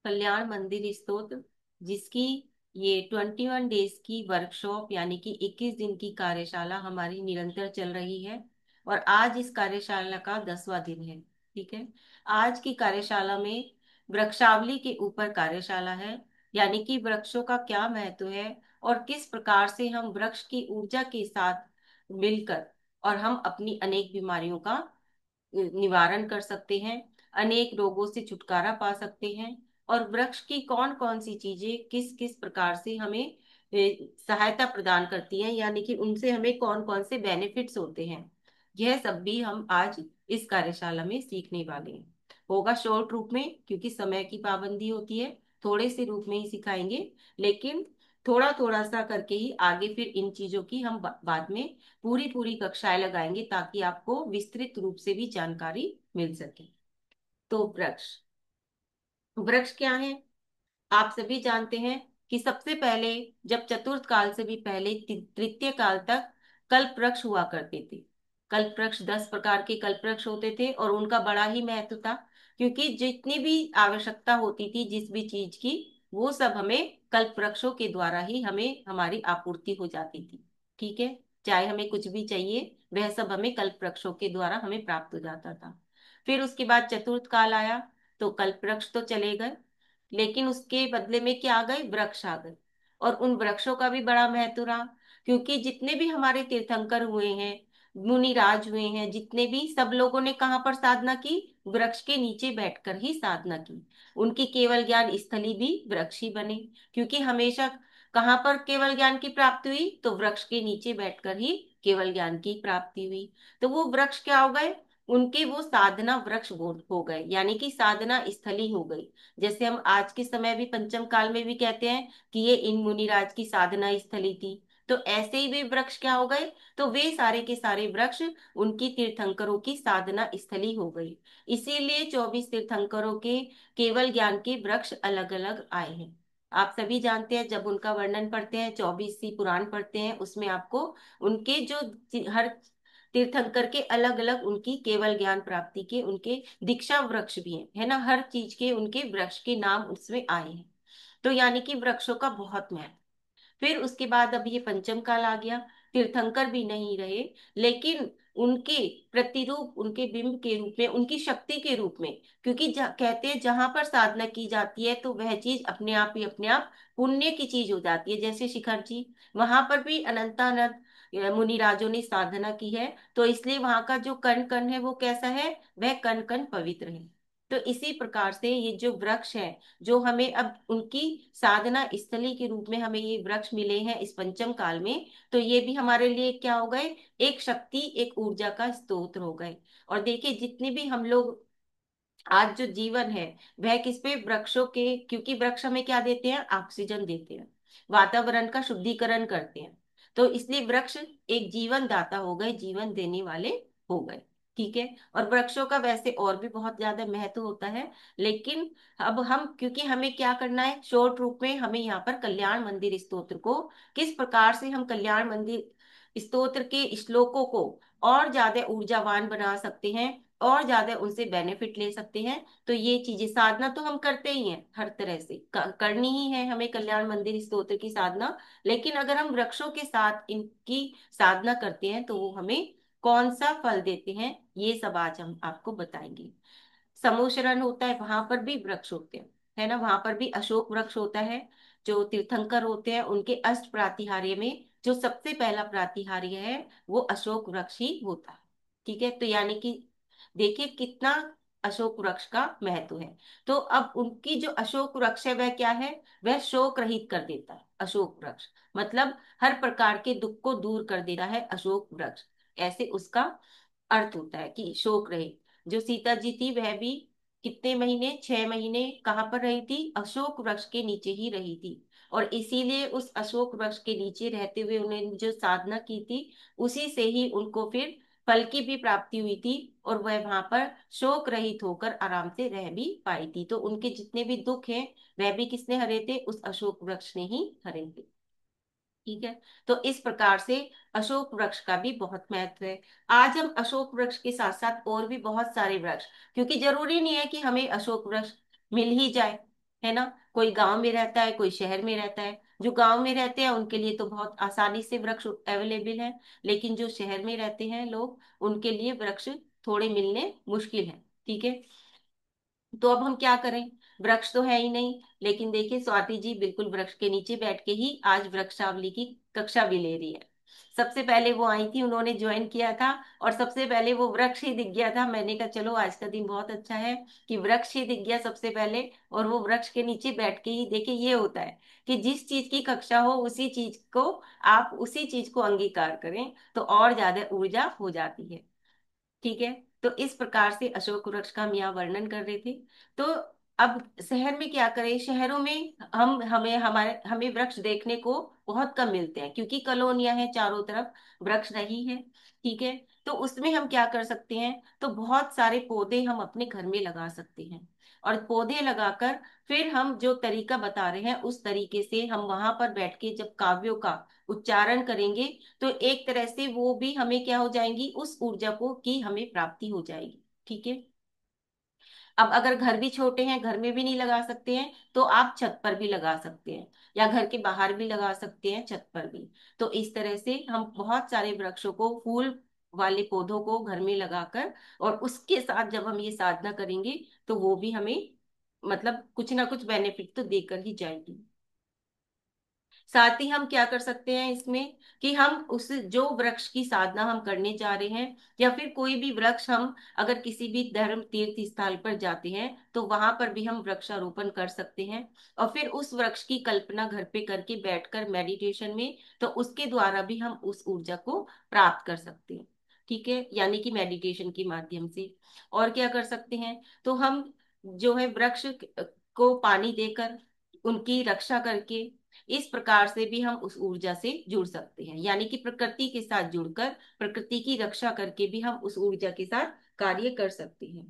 कल्याण मंदिर स्तोत्र, जिसकी ये 21 डेज की वर्कशॉप यानी कि 21 दिन की कार्यशाला हमारी निरंतर चल रही है। और आज इस कार्यशाला का 10वां दिन है। ठीक है। आज की कार्यशाला में वृक्षावली के ऊपर कार्यशाला है, यानी कि वृक्षों का क्या महत्व है और किस प्रकार से हम वृक्ष की ऊर्जा के साथ मिलकर और हम अपनी अनेक बीमारियों का निवारण कर सकते हैं, अनेक रोगों से छुटकारा पा सकते हैं। और वृक्ष की कौन कौन सी चीजें किस किस प्रकार से हमें सहायता प्रदान करती हैं, यानी कि उनसे हमें कौन कौन से बेनिफिट्स होते हैं, यह सब भी हम आज इस कार्यशाला में सीखने वाले हैं। होगा शॉर्ट रूप में, क्योंकि समय की पाबंदी होती है, थोड़े से रूप में ही सिखाएंगे। लेकिन थोड़ा थोड़ा सा करके ही आगे फिर इन चीजों की हम बाद में पूरी पूरी कक्षाएं लगाएंगे, ताकि आपको विस्तृत रूप से भी जानकारी मिल सके। तो वृक्ष, वृक्ष क्या है? आप सभी जानते हैं कि सबसे पहले, जब चतुर्थ काल से भी पहले तृतीय काल तक कल्प वृक्ष हुआ करते थे। कल्प वृक्ष 10 प्रकार के कल्प वृक्ष होते थे और उनका बड़ा ही महत्व था, क्योंकि जितनी भी आवश्यकता होती थी जिस भी चीज की, वो सब हमें कल्प वृक्षों के द्वारा ही हमें हमारी आपूर्ति हो जाती थी। ठीक है। चाहे हमें कुछ भी चाहिए, वह सब हमें कल्प वृक्षों के द्वारा हमें प्राप्त हो जाता था। फिर उसके बाद चतुर्थ काल आया, तो कल्प वृक्ष तो चले गए, लेकिन उसके बदले में क्या आ गए? वृक्ष आ गए। और उन वृक्षों का भी बड़ा महत्व रहा, क्योंकि जितने भी हमारे तीर्थंकर हुए हैं, मुनिराज हुए हैं, जितने भी, सब लोगों ने कहाँ पर साधना की? वृक्ष के नीचे बैठकर ही साधना की। उनकी केवल ज्ञान स्थली भी वृक्ष ही बने, क्योंकि हमेशा कहाँ पर केवल ज्ञान की प्राप्ति हुई? तो वृक्ष के नीचे बैठकर ही केवल ज्ञान की प्राप्ति हुई। तो वो वृक्ष क्या हो गए? उनके वो साधना वृक्ष हो गए, यानी कि साधना स्थली हो गई। जैसे हम आज के समय भी पंचम काल में भी कहते हैं कि ये इन मुनिराज की साधना स्थली थी, तो ऐसे ही वे वृक्ष क्या हो गए? तो वे सारे के सारे वृक्ष उनकी तीर्थंकरों की साधना स्थली हो गई। इसीलिए 24 तीर्थंकरों के केवल ज्ञान के वृक्ष अलग अलग आए हैं। आप सभी जानते हैं, जब उनका वर्णन पढ़ते हैं, 24सी पुराण पढ़ते हैं, उसमें आपको उनके जो हर तीर्थंकर के अलग अलग उनकी केवल ज्ञान प्राप्ति के उनके दीक्षा वृक्ष भी हैं, है ना, हर चीज के उनके वृक्ष के नाम उसमें आए हैं। तो यानी कि वृक्षों का बहुत महत्व। फिर उसके बाद अब ये पंचम काल आ गया। तीर्थंकर भी नहीं रहे, लेकिन उनके प्रतिरूप, उनके बिंब के रूप में, उनकी शक्ति के रूप में, क्योंकि कहते हैं जहां पर साधना की जाती है तो वह चीज अपने आप ही अपने आप पुण्य की चीज हो जाती है। जैसे शिखर जी, वहां पर भी अनंतानंद मुनिराजों ने साधना की है, तो इसलिए वहां का जो कण कण है वो कैसा है? वह कण कण पवित्र है। तो इसी प्रकार से ये जो वृक्ष है, जो हमें अब उनकी साधना स्थली के रूप में हमें ये वृक्ष मिले हैं इस पंचम काल में, तो ये भी हमारे लिए क्या हो गए? एक शक्ति, एक ऊर्जा का स्रोत हो गए। और देखिए, जितने भी हम लोग आज जो जीवन है, वह किस पे? वृक्षों के, क्योंकि वृक्ष हमें क्या देते हैं? ऑक्सीजन देते हैं, वातावरण का शुद्धिकरण करते हैं। तो इसलिए वृक्ष एक जीवन दाता हो गए, जीवन देने वाले हो गए। ठीक है। और वृक्षों का वैसे और भी बहुत ज्यादा महत्व होता है, लेकिन अब हम, क्योंकि हमें क्या करना है, शॉर्ट रूप में हमें यहाँ पर कल्याण मंदिर स्तोत्र को किस प्रकार से हम कल्याण मंदिर स्तोत्र के श्लोकों को और ज्यादा ऊर्जावान बना सकते हैं, और ज्यादा उनसे बेनिफिट ले सकते हैं। तो ये चीजें, साधना तो हम करते ही हैं, हर तरह से करनी ही है हमें कल्याण मंदिर स्तोत्र की साधना। लेकिन अगर हम वृक्षों के साथ इनकी साधना करते हैं, तो वो हमें कौन सा फल देते हैं, ये सब आज हम आपको बताएंगे। समूशरण होता है, वहां पर भी वृक्ष होते हैं, है ना, वहां पर भी अशोक वृक्ष होता है। जो तीर्थंकर होते हैं, उनके अष्ट प्रातिहार्य में जो सबसे पहला प्रातिहार्य है, वो अशोक वृक्ष ही होता है। ठीक है। तो यानी कि देखिए कितना अशोक वृक्ष का महत्व है। तो अब उनकी जो अशोक वृक्ष है वह क्या है? वह शोक रहित कर देता है। अशोक वृक्ष मतलब हर प्रकार के दुख को दूर कर देता है अशोक वृक्ष, ऐसे उसका अर्थ होता है कि शोक रहित। जो सीता जी थी, वह भी कितने महीने, 6 महीने कहाँ पर रही थी? अशोक वृक्ष के नीचे ही रही थी। और इसीलिए उस अशोक वृक्ष के नीचे रहते हुए उन्होंने जो साधना की थी, उसी से ही उनको फिर फल की भी प्राप्ति हुई थी, और वह वहां पर शोक रहित होकर आराम से रह भी पाई थी। तो उनके जितने भी दुख हैं, वह भी किसने हरे थे? उस अशोक वृक्ष ने ही हरे थे। ठीक है। तो इस प्रकार से अशोक वृक्ष का भी बहुत महत्व है। आज हम अशोक वृक्ष के साथ साथ और भी बहुत सारे वृक्ष, क्योंकि जरूरी नहीं है कि हमें अशोक वृक्ष मिल ही जाए, है ना। कोई गांव में रहता है, कोई शहर में रहता है। जो गांव में रहते हैं उनके लिए तो बहुत आसानी से वृक्ष अवेलेबल है, लेकिन जो शहर में रहते हैं लोग, उनके लिए वृक्ष थोड़े मिलने मुश्किल है। ठीक है। तो अब हम क्या करें, वृक्ष तो है ही नहीं। लेकिन देखिए स्वाति जी बिल्कुल वृक्ष के नीचे बैठ के ही आज वृक्षावली की कक्षा भी ले रही है। सबसे पहले वो आई थी, उन्होंने ज्वाइन किया था, और सबसे पहले वो वृक्ष ही दिख गया था। मैंने कहा चलो आज का दिन बहुत अच्छा है कि वृक्ष ही दिख गया सबसे पहले, और वो वृक्ष के नीचे बैठ के ही। देखिए ये होता है कि जिस चीज की कक्षा हो उसी चीज को, आप उसी चीज को अंगीकार करें तो और ज्यादा ऊर्जा हो जाती है। ठीक है। तो इस प्रकार से अशोक वृक्ष का हम यहाँ वर्णन कर रहे थे। तो अब शहर में क्या करें, शहरों में हमें वृक्ष देखने को बहुत कम मिलते हैं, क्योंकि कॉलोनियां हैं चारों तरफ, वृक्ष नहीं है। ठीक है। तो उसमें हम क्या कर सकते हैं, तो बहुत सारे पौधे हम अपने घर में लगा सकते हैं। और पौधे लगाकर फिर हम जो तरीका बता रहे हैं उस तरीके से हम वहां पर बैठ के जब काव्यों का उच्चारण करेंगे, तो एक तरह से वो भी हमें क्या हो जाएंगी, उस ऊर्जा को की हमें प्राप्ति हो जाएगी। ठीक है। अब अगर घर भी छोटे हैं, घर में भी नहीं लगा सकते हैं, तो आप छत पर भी लगा सकते हैं, या घर के बाहर भी लगा सकते हैं, छत पर भी। तो इस तरह से हम बहुत सारे वृक्षों को, फूल वाले पौधों को घर में लगाकर, और उसके साथ जब हम ये साधना करेंगे तो वो भी हमें मतलब कुछ ना कुछ बेनिफिट तो देकर ही जाएगी। साथ ही हम क्या कर सकते हैं इसमें, कि हम उस जो वृक्ष की साधना हम करने जा रहे हैं, या फिर कोई भी वृक्ष, हम अगर किसी भी धर्म तीर्थ स्थल पर जाते हैं तो वहां पर भी हम वृक्षारोपण कर सकते हैं। और फिर उस वृक्ष की कल्पना घर पे करके बैठकर मेडिटेशन में, तो उसके द्वारा भी हम उस ऊर्जा को प्राप्त कर सकते हैं। ठीक है, यानी कि मेडिटेशन के माध्यम से। और क्या कर सकते हैं, तो हम जो है वृक्ष को पानी देकर, उनकी रक्षा करके, इस प्रकार से भी हम उस ऊर्जा से जुड़ सकते हैं। यानी कि प्रकृति के साथ जुड़कर, प्रकृति की रक्षा करके भी हम उस ऊर्जा के साथ कार्य कर सकते हैं।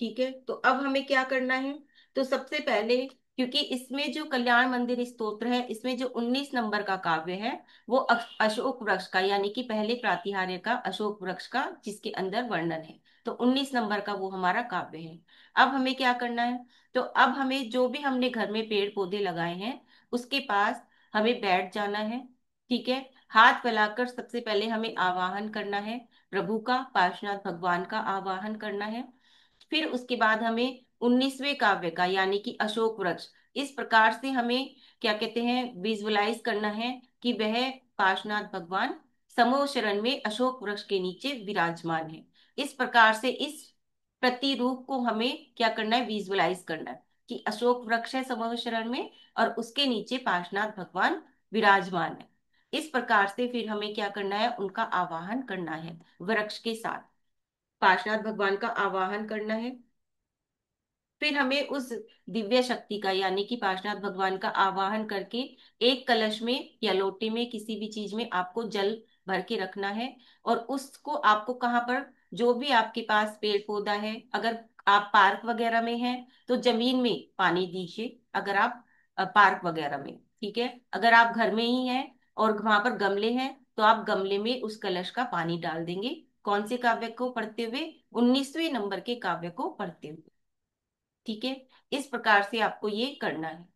ठीक है। तो अब हमें क्या करना है, तो सबसे पहले, क्योंकि इसमें जो कल्याण मंदिर स्तोत्र है, इसमें जो 19 नंबर का काव्य है, वो अशोक वृक्ष का, यानी कि पहले प्रातिहार्य का अशोक वृक्ष का जिसके अंदर वर्णन है, तो 19 नंबर का वो हमारा काव्य है। अब हमें क्या करना है, तो अब हमें जो भी हमने घर में पेड़ पौधे लगाए हैं उसके पास हमें बैठ जाना है। ठीक है। हाथ फैलाकर सबसे पहले हमें आवाहन करना है, प्रभु का, पार्श्वनाथ भगवान का आवाहन करना है। फिर उसके बाद हमें 19वें काव्य का, यानी कि अशोक वृक्ष, इस प्रकार से हमें क्या कहते हैं, विजुअलाइज करना है कि वह पार्श्वनाथ भगवान समूह शरण में अशोक वृक्ष के नीचे विराजमान है। इस प्रकार से इस प्रतिरूप को हमें क्या करना है, विजुअलाइज करना है कि अशोक वृक्ष है समूह शरण में, और उसके नीचे पार्श्वनाथ भगवान विराजमान है। इस प्रकार से फिर हमें क्या करना है, उनका आवाहन करना है, वृक्ष के साथ पार्श्वनाथ भगवान का आवाहन करना है। फिर हमें उस दिव्य शक्ति का, यानी कि पार्श्वनाथ भगवान का आवाहन करके, एक कलश में या लोटे में, किसी भी चीज में आपको जल भर के रखना है। और उसको आपको कहाँ पर, जो भी आपके पास पेड़ पौधा है, अगर आप पार्क वगैरह में हैं तो जमीन में पानी दीजिए, अगर आप पार्क वगैरह में। ठीक है। अगर आप घर में ही हैं और वहां पर गमले हैं, तो आप गमले में उस कलश का पानी डाल देंगे। कौन से काव्य को पढ़ते हुए, 19वें नंबर के काव्य को पढ़ते हुए। ठीक है। इस प्रकार से आपको ये करना है।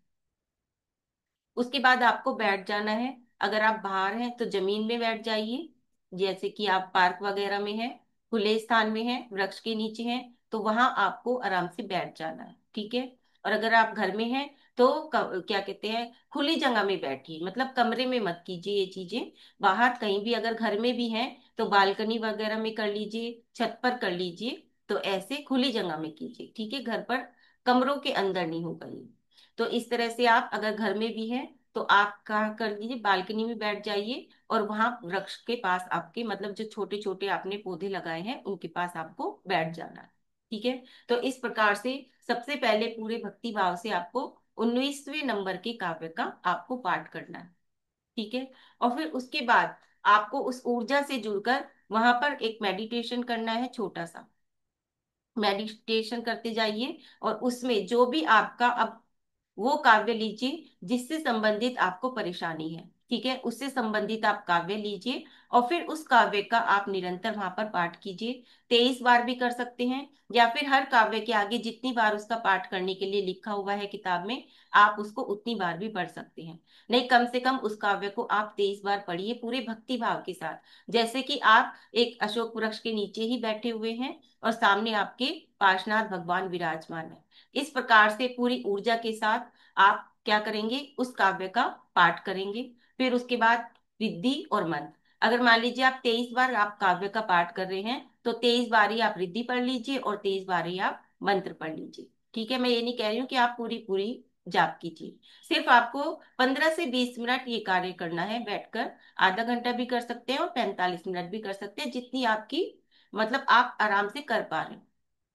उसके बाद आपको बैठ जाना है। अगर आप बाहर हैं तो जमीन में बैठ जाइए, जैसे कि आप पार्क वगैरह में हैं, खुले स्थान में हैं, वृक्ष के नीचे हैं, तो वहां आपको आराम से बैठ जाना है। ठीक है। और अगर आप घर में हैं तो क्या कहते हैं, खुली जगह में बैठिए, मतलब कमरे में मत कीजिए ये चीजें। बाहर कहीं भी, अगर घर में भी हैं तो बालकनी वगैरह में कर लीजिए, छत पर कर लीजिए, तो ऐसे खुली जगह में कीजिए। ठीक है। घर पर कमरों के अंदर नहीं होगा ये। तो इस तरह से आप अगर घर में भी हैं तो आप कहाँ कर लीजिए, बालकनी में बैठ जाइए, और वहां वृक्ष के पास आपके, मतलब जो छोटे छोटे आपने पौधे लगाए हैं उनके पास आपको बैठ जाना है। ठीक है। तो इस प्रकार से सबसे पहले पूरे भक्ति भाव से आपको 19वें नंबर के काव्य का आपको पाठ करना है। ठीक है। और फिर उसके बाद आपको उस ऊर्जा से जुड़कर वहां पर एक मेडिटेशन करना है, छोटा सा मेडिटेशन करते जाइए। और उसमें जो भी आपका, अब वो काव्य लीजिए जिससे संबंधित आपको परेशानी है। ठीक है, उससे संबंधित आप काव्य लीजिए और फिर उस काव्य का आप निरंतर वहां पर पाठ कीजिए। 23 बार भी कर सकते हैं, या फिर हर काव्य के आगे जितनी बार उसका पाठ करने के लिए लिखा हुआ है किताब में, आप उसको उतनी बार भी पढ़ सकते हैं। नहीं, कम से कम उस काव्य को आप 23 बार पढ़िए पूरे भक्ति भाव के साथ, जैसे कि आप एक अशोक वृक्ष के नीचे ही बैठे हुए हैं और सामने आपके पार्श्वनाथ भगवान विराजमान है। इस प्रकार से पूरी ऊर्जा के साथ आप क्या करेंगे, उस काव्य का पाठ करेंगे। फिर उसके बाद रिद्धि और मंत्र। अगर मान लीजिए आप 23 बार आप काव्य का पाठ कर रहे हैं, तो 23 बार ही आप रिद्धि पढ़ लीजिए और 23 बार ही आप मंत्र पढ़ लीजिए। ठीक है, मैं ये नहीं कह रही हूँ कि आप पूरी पूरी जाप कीजिए। सिर्फ आपको 15 से 20 मिनट ये कार्य करना है बैठकर। आधा घंटा भी कर सकते हैं और 45 मिनट भी कर सकते हैं, जितनी आपकी मतलब आप आराम से कर पा रहे हैं,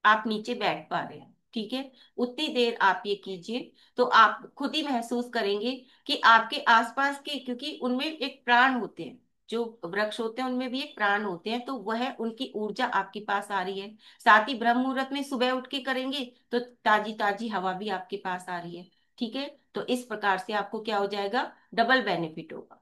आप नीचे बैठ पा रहे हैं। ठीक है, उतनी देर आप ये कीजिए, तो आप खुद ही महसूस करेंगे कि आपके आसपास के, क्योंकि उनमें एक प्राण होते हैं, जो वृक्ष होते हैं उनमें भी एक प्राण होते हैं, तो वह उनकी ऊर्जा आपके पास आ रही है। साथ ही ब्रह्म मुहूर्त में सुबह उठ के करेंगे तो ताजी ताजी हवा भी आपके पास आ रही है। ठीक है, तो इस प्रकार से आपको क्या हो जाएगा, डबल बेनिफिट होगा।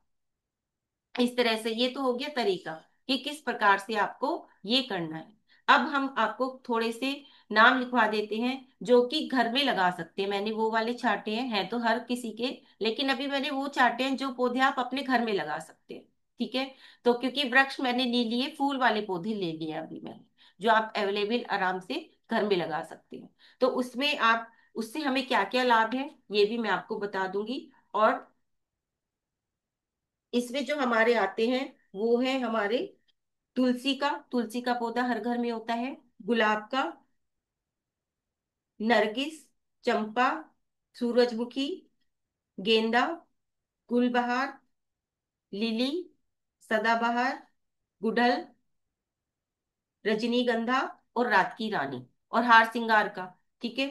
इस तरह से ये तो हो गया तरीका कि किस प्रकार से आपको ये करना है। अब हम आपको थोड़े से नाम लिखवा देते हैं जो कि घर में लगा सकते हैं। मैंने वो वाले छांटे हैं तो हर किसी के, लेकिन अभी मैंने वो छांटे हैं जो पौधे आप अपने घर में लगा सकते हैं। ठीक है, तो क्योंकि वृक्ष मैंने ले लिए, फूल वाले पौधे ले लिए अभी मैंने, जो आप अवेलेबल आराम से घर में लगा सकते हैं। तो उसमें आप, उससे हमें क्या क्या लाभ है ये भी मैं आपको बता दूंगी। और इसमें जो हमारे आते हैं वो है हमारे तुलसी का पौधा हर घर में होता है, गुलाब का, नरगिस, चंपा, सूरजमुखी, गेंदा, गुलबहार, लिली, सदाबहार, गुड़हल, रजनीगंधा और रात की रानी, और हार श्रृंगार का। ठीक है,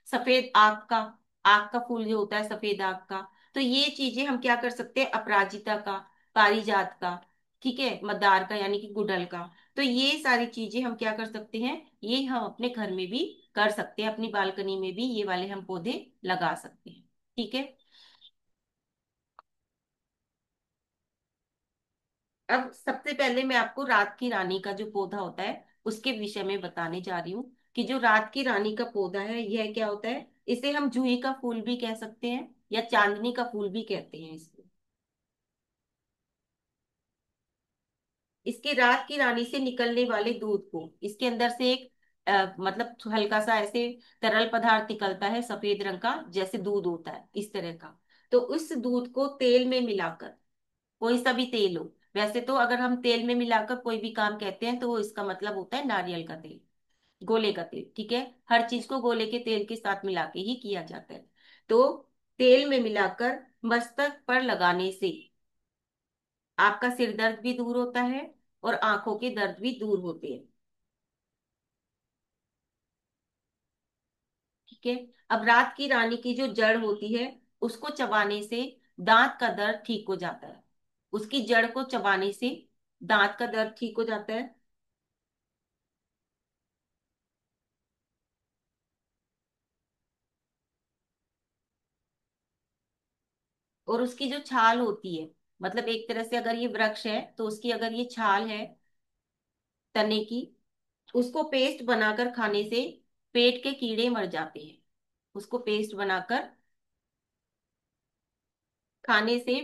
सफेद आग का, आग का फूल जो होता है सफेद आग का। तो ये चीजें हम क्या कर सकते हैं, अपराजिता का, पारिजात का, ठीक है, मंदार का यानी कि गुड़हल का। तो ये सारी चीजें हम क्या कर सकते हैं, ये हम अपने घर में भी कर सकते हैं, अपनी बालकनी में भी ये वाले हम पौधे लगा सकते हैं। ठीक है, अब सबसे पहले मैं आपको रात की रानी का जो पौधा होता है उसके विषय में बताने जा रही हूँ कि जो रात की रानी का पौधा है यह क्या होता है। इसे हम जूही का फूल भी कह सकते हैं या चांदनी का फूल भी कहते हैं इसको। इसके रात की रानी से निकलने वाले दूध को, इसके अंदर से एक मतलब हल्का सा ऐसे तरल पदार्थ निकलता है सफेद रंग का, जैसे दूध होता है इस तरह का। तो उस दूध को तेल में मिलाकर, कोई सा भी तेल हो, वैसे तो अगर हम तेल में मिलाकर कोई भी काम कहते हैं तो वो इसका मतलब होता है नारियल का तेल, गोले का तेल। ठीक है, हर चीज को गोले के तेल के साथ मिला के ही किया जाता है। तो तेल में मिलाकर मस्तक पर लगाने से आपका सिर दर्द भी दूर होता है और आंखों के दर्द भी दूर होते हैं। ठीक है, अब रात की रानी की जो जड़ होती है उसको चबाने से दांत का दर्द ठीक हो जाता है। उसकी जड़ को चबाने से दांत का दर्द ठीक हो जाता है। और उसकी जो छाल होती है, मतलब एक तरह से अगर ये वृक्ष है तो उसकी अगर ये छाल है तने की, उसको पेस्ट बनाकर खाने से पेट के कीड़े मर जाते हैं। उसको पेस्ट बनाकर खाने से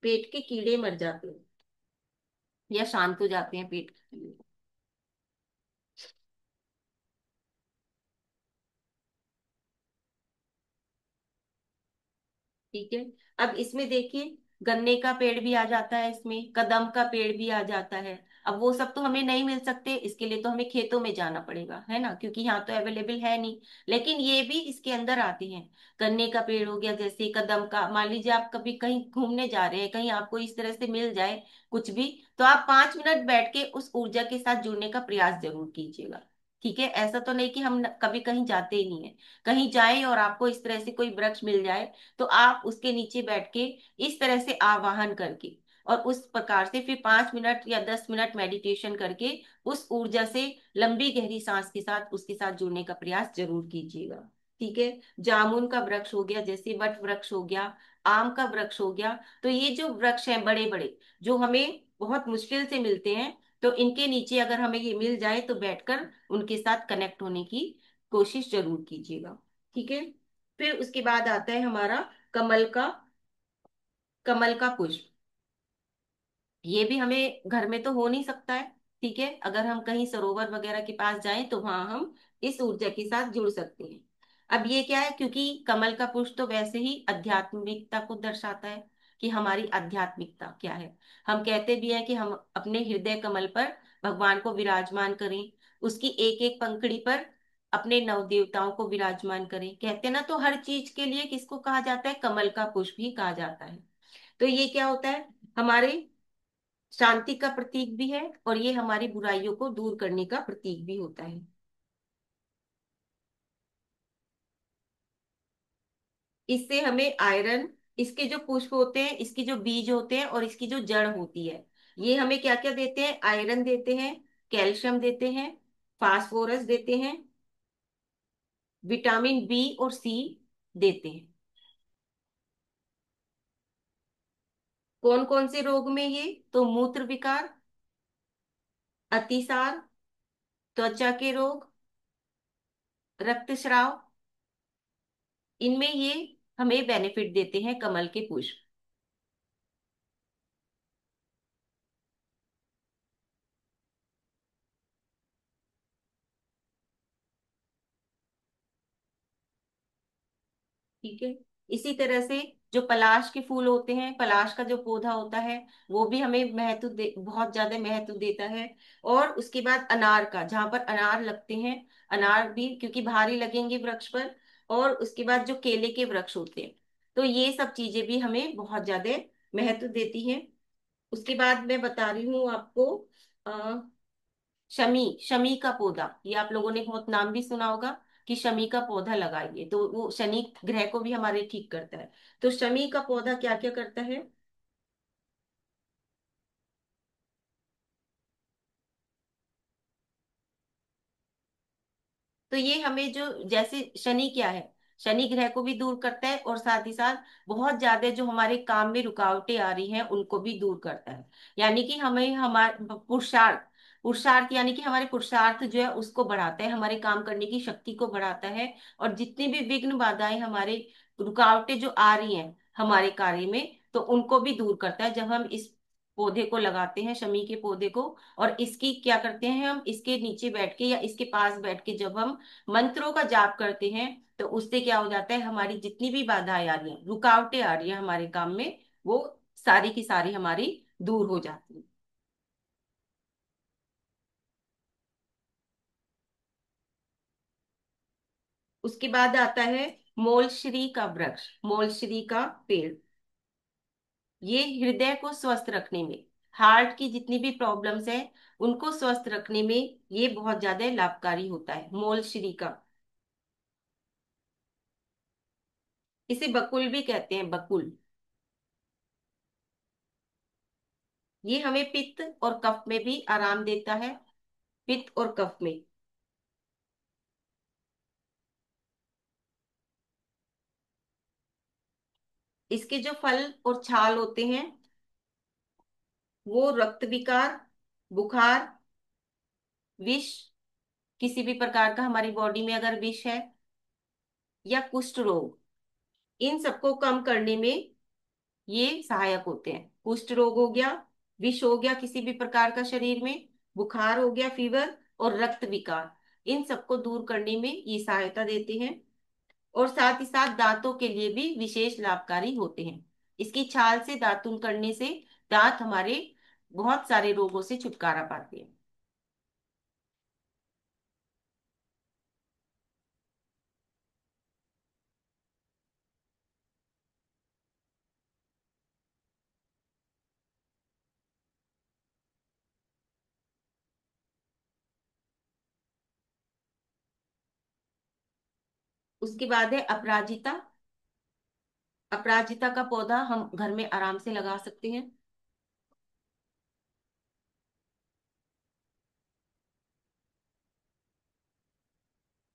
पेट के कीड़े मर जाते हैं या शांत हो जाते हैं पेट के कीड़े। ठीक है, अब इसमें देखिए गन्ने का पेड़ भी आ जाता है, इसमें कदम का पेड़ भी आ जाता है। अब वो सब तो हमें नहीं मिल सकते, इसके लिए तो हमें खेतों में जाना पड़ेगा, है ना, क्योंकि यहाँ तो अवेलेबल है नहीं। लेकिन ये भी इसके अंदर आते हैं। गन्ने का पेड़ हो गया, जैसे कदम का, मान लीजिए आप कभी कहीं घूमने जा रहे हैं, कहीं आपको इस तरह से मिल जाए कुछ भी, तो आप 5 मिनट बैठ के उस ऊर्जा के साथ जुड़ने का प्रयास जरूर कीजिएगा। ठीक है, ऐसा तो नहीं कि हम कभी कहीं जाते ही नहीं है, कहीं जाएं और आपको इस तरह से कोई वृक्ष मिल जाए, तो आप उसके नीचे बैठ के इस तरह से आवाहन करके और उस प्रकार से फिर 5 मिनट या 10 मिनट मेडिटेशन करके उस ऊर्जा से लंबी गहरी सांस के साथ उसके साथ जुड़ने का प्रयास जरूर कीजिएगा। ठीक है। जामुन का वृक्ष हो गया, जैसे वट वृक्ष हो गया, आम का वृक्ष हो गया। तो ये जो वृक्ष हैं बड़े बड़े, जो हमें बहुत मुश्किल से मिलते हैं, तो इनके नीचे अगर हमें ये मिल जाए तो बैठकर उनके साथ कनेक्ट होने की कोशिश जरूर कीजिएगा। ठीक है। फिर उसके बाद आता है हमारा कमल का पुष्प। ये भी हमें घर में तो हो नहीं सकता है। ठीक है, अगर हम कहीं सरोवर वगैरह के पास जाएं तो वहां हम इस ऊर्जा के साथ जुड़ सकते हैं। अब ये क्या है, क्योंकि कमल का पुष्प तो वैसे ही आध्यात्मिकता को दर्शाता है कि हमारी आध्यात्मिकता क्या है। हम कहते भी हैं कि हम अपने हृदय कमल पर भगवान को विराजमान करें, उसकी एक एक पंखड़ी पर अपने नव देवताओं को विराजमान करें, कहते हैं ना। तो हर चीज के लिए किसको कहा जाता है, कमल का पुष्प ही कहा जाता है। तो ये क्या होता है, हमारे शांति का प्रतीक भी है, और ये हमारी बुराइयों को दूर करने का प्रतीक भी होता है। इससे हमें आयरन, इसके जो पुष्प होते हैं, इसकी जो बीज होते हैं और इसकी जो जड़ होती है, ये हमें क्या क्या देते हैं, आयरन देते हैं, कैल्शियम देते हैं, फास्फोरस देते हैं, विटामिन बी और सी देते हैं। कौन कौन से रोग में ये, तो मूत्र विकार, अतिसार, त्वचा के रोग, रक्तस्राव, इनमें ये हमें बेनिफिट देते हैं कमल के पुष्प। ठीक है। इसी तरह से जो पलाश के फूल होते हैं, पलाश का जो पौधा होता है, वो भी हमें बहुत ज्यादा महत्व देता है। और उसके बाद अनार का, जहां पर अनार लगते हैं, अनार भी क्योंकि भारी लगेंगे वृक्ष पर। और उसके बाद जो केले के वृक्ष होते हैं, तो ये सब चीजें भी हमें बहुत ज्यादा महत्व देती हैं। उसके बाद मैं बता रही हूँ आपको, शमी, शमी का पौधा, ये आप लोगों ने बहुत नाम भी सुना होगा कि शमी का पौधा लगाइए, तो वो शनि ग्रह को भी हमारे ठीक करता है। तो शमी का पौधा क्या क्या करता है। तो ये हमें जो, जैसे शनि क्या है, शनि ग्रह को भी दूर करता है, और साथ ही साथ बहुत ज्यादा जो हमारे काम में रुकावटें आ रही हैं उनको भी दूर करता है। यानी कि हमें हमारे पुरुषार्थ, पुरुषार्थ यानी कि हमारे पुरुषार्थ जो है उसको बढ़ाता है, हमारे काम करने की शक्ति को बढ़ाता है। और जितनी भी विघ्न बाधाएं, हमारे रुकावटें जो आ रही हैं हमारे कार्य में, तो उनको भी दूर करता है जब हम इस पौधे को लगाते हैं, शमी के पौधे को। और इसकी क्या करते हैं, हम इसके नीचे बैठ के या इसके पास बैठ के जब हम मंत्रों का जाप करते हैं, तो उससे क्या हो जाता है, हमारी जितनी भी बाधाएं आ रही हैं, रुकावटें आ रही हैं हमारे काम में, वो सारी की सारी हमारी दूर हो जाती है। उसके बाद आता है मोलश्री का वृक्ष, मोलश्री का पेड़। ये हृदय को स्वस्थ रखने में, हार्ट की जितनी भी प्रॉब्लम्स है उनको स्वस्थ रखने में ये बहुत ज्यादा लाभकारी होता है, मोलश्री का। इसे बकुल भी कहते हैं, बकुल। ये हमें पित्त और कफ में भी आराम देता है, पित्त और कफ में। इसके जो फल और छाल होते हैं, वो रक्त विकार, बुखार, विष, किसी भी प्रकार का हमारी बॉडी में अगर विष है, या कुष्ठ रोग, इन सबको कम करने में ये सहायक होते हैं। कुष्ठ रोग हो गया, विष हो गया किसी भी प्रकार का शरीर में, बुखार हो गया, फीवर, और रक्त विकार, इन सबको दूर करने में ये सहायता देते हैं। और साथ ही साथ दांतों के लिए भी विशेष लाभकारी होते हैं। इसकी छाल से दातुन करने से दांत हमारे बहुत सारे रोगों से छुटकारा पाते हैं। उसके बाद है अपराजिता। अपराजिता का पौधा हम घर में आराम से लगा सकते हैं।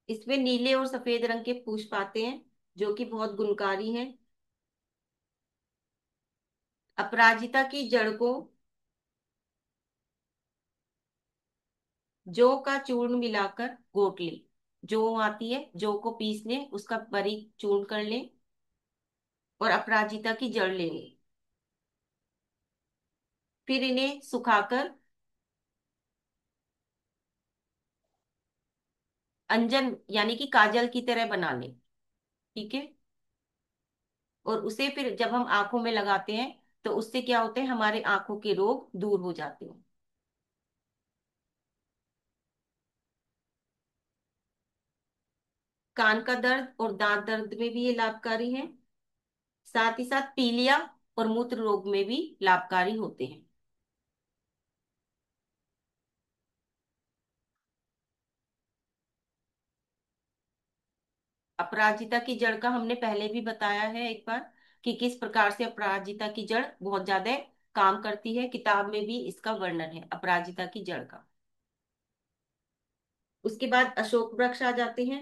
इसमें नीले और सफेद रंग के पुष्प आते हैं जो कि बहुत गुणकारी हैं। अपराजिता की जड़ को जौ का चूर्ण मिलाकर घोट ले। जौ आती है, जौ को पीस ले, उसका बारीक चूर्ण कर ले और अपराजिता की जड़ ले ले। फिर इन्हें सुखाकर अंजन यानी कि काजल की तरह बना ले। ठीक है। और उसे फिर जब हम आंखों में लगाते हैं तो उससे क्या होते हैं, हमारे आंखों के रोग दूर हो जाते हैं। कान का दर्द और दांत दर्द में भी ये लाभकारी है। साथ ही साथ पीलिया और मूत्र रोग में भी लाभकारी होते हैं। अपराजिता की जड़ का हमने पहले भी बताया है एक बार कि किस प्रकार से अपराजिता की जड़ बहुत ज्यादा काम करती है। किताब में भी इसका वर्णन है अपराजिता की जड़ का। उसके बाद अशोक वृक्ष आ जाते हैं।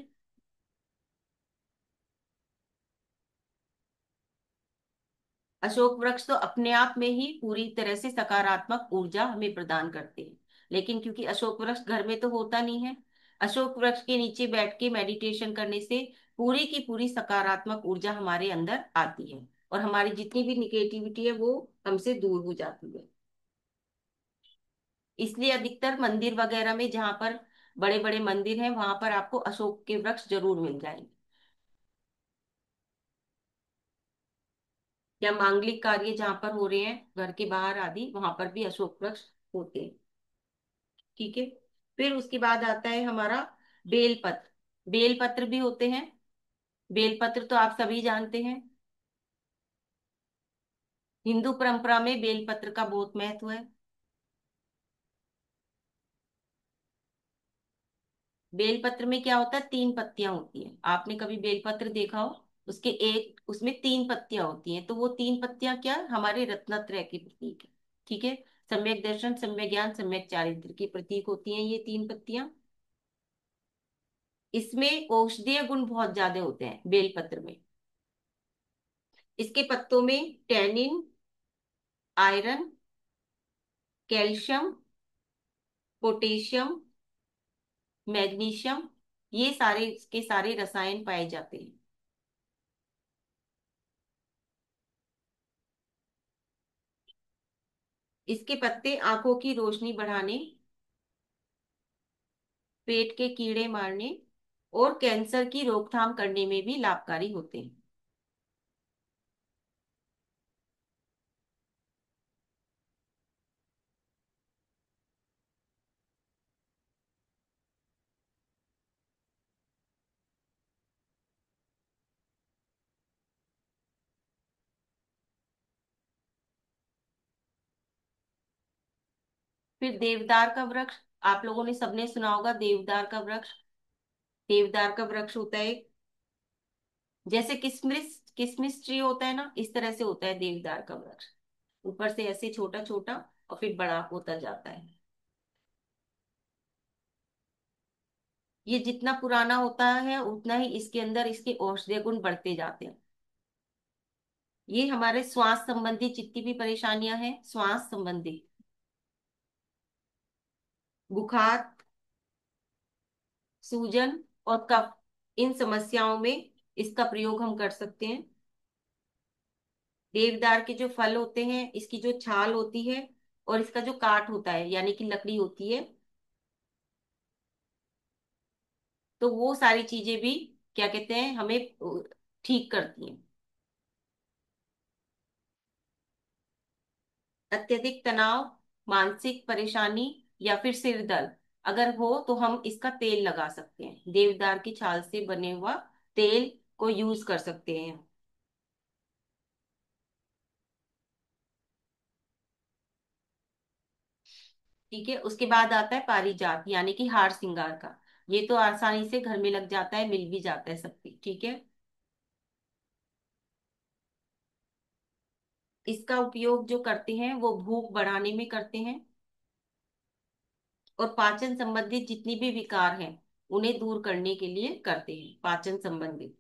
अशोक वृक्ष तो अपने आप में ही पूरी तरह से सकारात्मक ऊर्जा हमें प्रदान करते हैं। लेकिन क्योंकि अशोक वृक्ष घर में तो होता नहीं है, अशोक वृक्ष के नीचे बैठ के मेडिटेशन करने से पूरी की पूरी सकारात्मक ऊर्जा हमारे अंदर आती है और हमारी जितनी भी निगेटिविटी है वो हमसे दूर हो जाती है। इसलिए अधिकतर मंदिर वगैरह में जहाँ पर बड़े बड़े मंदिर हैं वहां पर आपको अशोक के वृक्ष जरूर मिल जाएंगे। या मांगलिक कार्य जहाँ पर हो रहे हैं घर के बाहर आदि, वहां पर भी अशोक वृक्ष होते हैं। ठीक है। फिर उसके बाद आता है हमारा बेलपत्र। बेलपत्र भी होते हैं। बेलपत्र तो आप सभी जानते हैं। हिंदू परंपरा में बेलपत्र का बहुत महत्व है। बेलपत्र में क्या होता है, तीन पत्तियां होती हैं। आपने कभी बेलपत्र देखा हो, उसके एक उसमें तीन पत्तियां होती हैं। तो वो तीन पत्तियां क्या, हमारे रत्नत्रय के प्रतीक है। ठीक है। सम्यक दर्शन, सम्यक ज्ञान, सम्यक चारित्र की प्रतीक होती हैं ये तीन पत्तियां। इसमें औषधीय गुण बहुत ज्यादा होते हैं बेलपत्र में। इसके पत्तों में tannin, iron, calcium, potassium, magnesium, ये सारे के सारे रसायन पाए जाते हैं। इसके पत्ते आंखों की रोशनी बढ़ाने, पेट के कीड़े मारने और कैंसर की रोकथाम करने में भी लाभकारी होते हैं। फिर देवदार का वृक्ष, आप लोगों ने सबने सुना होगा देवदार का वृक्ष। देवदार का वृक्ष होता है जैसे किसमिस, किसमिस ट्री होता है ना, इस तरह से होता है देवदार का वृक्ष। ऊपर से ऐसे छोटा छोटा और फिर बड़ा होता जाता है। ये जितना पुराना होता है उतना ही इसके अंदर इसके औषधीय गुण बढ़ते जाते हैं। ये हमारे श्वास संबंधी जितनी भी परेशानियां हैं, श्वास संबंधी, बुखार, सूजन और कफ, इन समस्याओं में इसका प्रयोग हम कर सकते हैं। देवदार के जो फल होते हैं, इसकी जो छाल होती है और इसका जो काट होता है यानी कि लकड़ी होती है, तो वो सारी चीजें भी क्या कहते हैं हमें ठीक करती हैं। अत्यधिक तनाव, मानसिक परेशानी या फिर सिर दर्द अगर हो तो हम इसका तेल लगा सकते हैं। देवदार की छाल से बने हुआ तेल को यूज कर सकते हैं। ठीक है। उसके बाद आता है पारिजात यानी कि हार श्रृंगार का। ये तो आसानी से घर में लग जाता है, मिल भी जाता है सबकी। ठीक है। इसका उपयोग जो करते हैं वो भूख बढ़ाने में करते हैं और पाचन संबंधित जितनी भी विकार हैं उन्हें दूर करने के लिए करते हैं, पाचन संबंधी।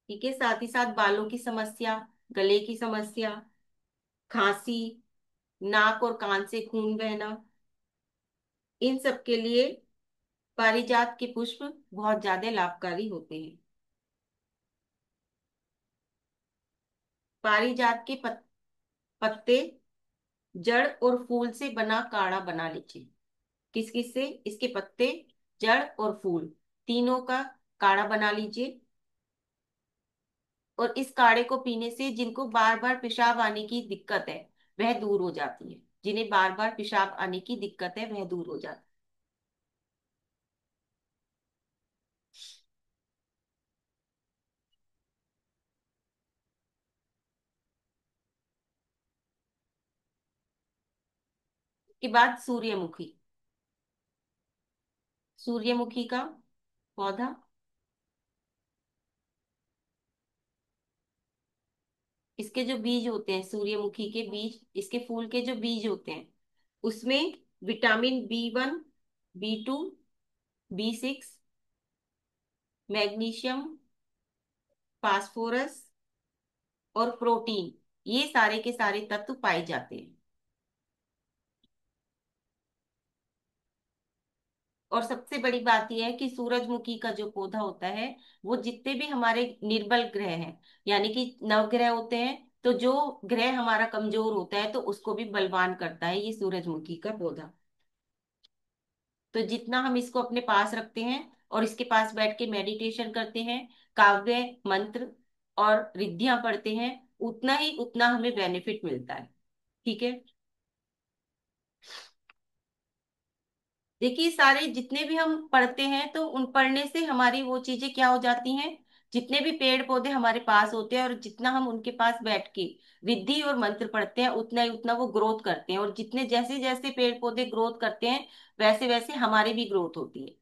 ठीक है, साथ ही साथ बालों की समस्या, गले की समस्या, खांसी, नाक और कान से खून बहना, इन सब के लिए पारिजात के पुष्प बहुत ज्यादा लाभकारी होते हैं। पारिजात के पत्ते, जड़ और फूल से बना काढ़ा बना लीजिए। किस किस से? इसके पत्ते, जड़ और फूल, तीनों का काढ़ा बना लीजिए। और इस काढ़े को पीने से जिनको बार बार पेशाब आने की दिक्कत है वह दूर हो जाती है। जिन्हें बार बार पेशाब आने की दिक्कत है वह दूर हो जाती है। इसके बाद सूर्यमुखी, सूर्यमुखी का पौधा, इसके जो बीज होते हैं, सूर्यमुखी के बीज, इसके फूल के जो बीज होते हैं, उसमें vitamin B1, B2, B6, magnesium, phosphorus और प्रोटीन, ये सारे के सारे तत्व पाए जाते हैं। और सबसे बड़ी बात यह है कि सूरजमुखी का जो पौधा होता है, वो जितने भी हमारे निर्बल ग्रह हैं, यानी कि नवग्रह होते हैं, तो जो ग्रह हमारा कमजोर होता है तो उसको भी बलवान करता है ये सूरजमुखी का पौधा। तो जितना हम इसको अपने पास रखते हैं और इसके पास बैठ के मेडिटेशन करते हैं, काव्य मंत्र और रिद्धियां पढ़ते हैं, उतना ही उतना हमें बेनिफिट मिलता है। ठीक है। देखिए, सारे जितने भी हम पढ़ते हैं तो उन पढ़ने से हमारी वो चीजें क्या हो जाती हैं, जितने भी पेड़ पौधे हमारे पास होते हैं और जितना हम उनके पास बैठ के विधि और मंत्र पढ़ते हैं, उतना ही उतना वो ग्रोथ करते हैं। और जितने जैसे जैसे पेड़ पौधे ग्रोथ करते हैं वैसे वैसे हमारी भी ग्रोथ होती है।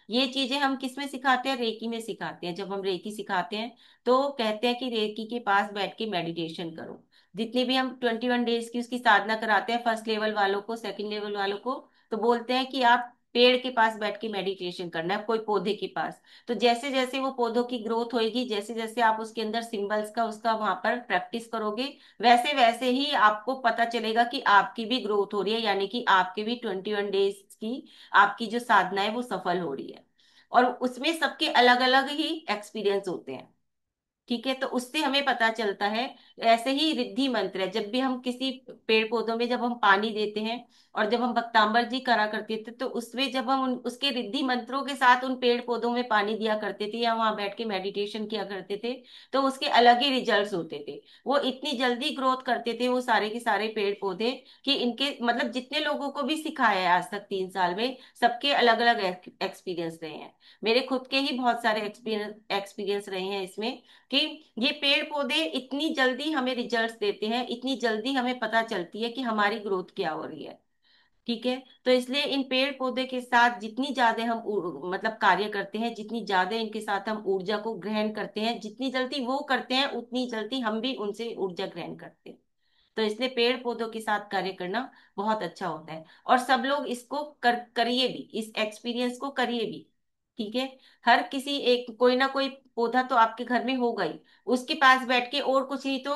ये चीजें हम किस में सिखाते हैं? रेकी में सिखाते हैं। जब हम रेकी सिखाते हैं तो कहते हैं कि रेकी के पास बैठ के मेडिटेशन करो। जितनी भी हम 21 डेज की उसकी साधना कराते हैं, फर्स्ट लेवल वालों को, सेकंड लेवल वालों को, तो बोलते हैं कि आप पेड़ के पास बैठ के मेडिटेशन करना है, कोई पौधे के पास। तो जैसे जैसे वो पौधों की ग्रोथ होएगी, जैसे जैसे आप उसके अंदर सिंबल्स का उसका वहां पर प्रैक्टिस करोगे, वैसे वैसे ही आपको पता चलेगा कि आपकी भी ग्रोथ हो रही है, यानी कि आपके भी 21 डेज की आपकी जो साधना है वो सफल हो रही है। और उसमें सबके अलग अलग ही एक्सपीरियंस होते हैं। ठीक है, तो उससे हमें पता चलता है। ऐसे ही रिद्धि मंत्र है, जब भी हम किसी पेड़ पौधों में जब हम पानी देते हैं, और जब हम भक्तांबर जी करा करते थे, तो उसमें जब हम उसके रिद्धि मंत्रों के साथ उन पेड़ पौधों में पानी दिया करते थे या वहां बैठ के मेडिटेशन किया करते थे, तो उसके अलग ही रिजल्ट्स होते थे। वो इतनी जल्दी ग्रोथ करते थे वो सारे के सारे पेड़ पौधे, कि इनके मतलब जितने लोगों को भी सिखाया है आज तक 3 साल में, सबके अलग अलग एक्सपीरियंस रहे हैं। मेरे खुद के ही बहुत सारे एक्सपीरियंस एक्सपीरियंस रहे हैं इसमें, कि ये पेड़ पौधे इतनी जल्दी हमें रिजल्ट्स देते हैं, इतनी जल्दी हमें पता चलती है कि हमारी ग्रोथ क्या हो रही है। ठीक है, तो इसलिए इन पेड़ पौधे के साथ जितनी ज्यादा हम मतलब कार्य करते हैं, जितनी ज्यादा इनके साथ हम ऊर्जा को ग्रहण करते हैं, जितनी जल्दी वो करते हैं उतनी जल्दी हम भी उनसे ऊर्जा ग्रहण करते हैं। तो इसलिए पेड़ पौधों के साथ कार्य करना बहुत अच्छा होता है। और सब लोग इसको करिए भी, इस एक्सपीरियंस को करिए भी। ठीक है। हर किसी एक कोई ना कोई पौधा तो आपके घर में होगा ही। उसके पास बैठ के और कुछ नहीं तो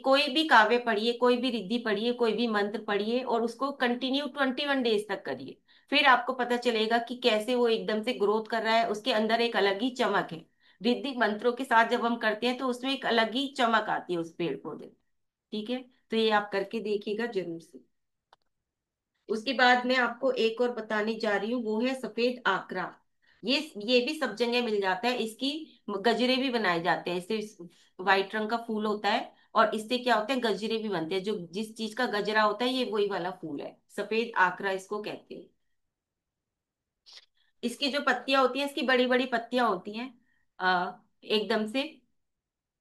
कोई भी काव्य पढ़िए, कोई भी रिद्धि पढ़िए, कोई भी मंत्र पढ़िए और उसको कंटिन्यू 21 डेज तक करिए। फिर आपको पता चलेगा कि कैसे वो एकदम से ग्रोथ कर रहा है, उसके अंदर एक अलग ही चमक है। रिद्धि मंत्रों के साथ जब हम करते हैं तो उसमें एक अलग ही चमक आती है उस पेड़ पौधे। ठीक है, तो ये आप करके देखिएगा जरूर से। उसके बाद मैं आपको एक और बताने जा रही हूँ, वो है सफेद आकरा। ये भी सब जगह मिल जाता है। इसकी गजरे भी बनाए जाते हैं इससे। व्हाइट रंग का फूल होता है और इससे क्या होता है, गजरे भी बनते हैं। जो जिस चीज का गजरा होता है ये वही वाला फूल है, सफेद आकरा इसको कहते हैं। इसकी जो पत्तियां होती हैं, इसकी बड़ी बड़ी पत्तियां होती हैं, एकदम से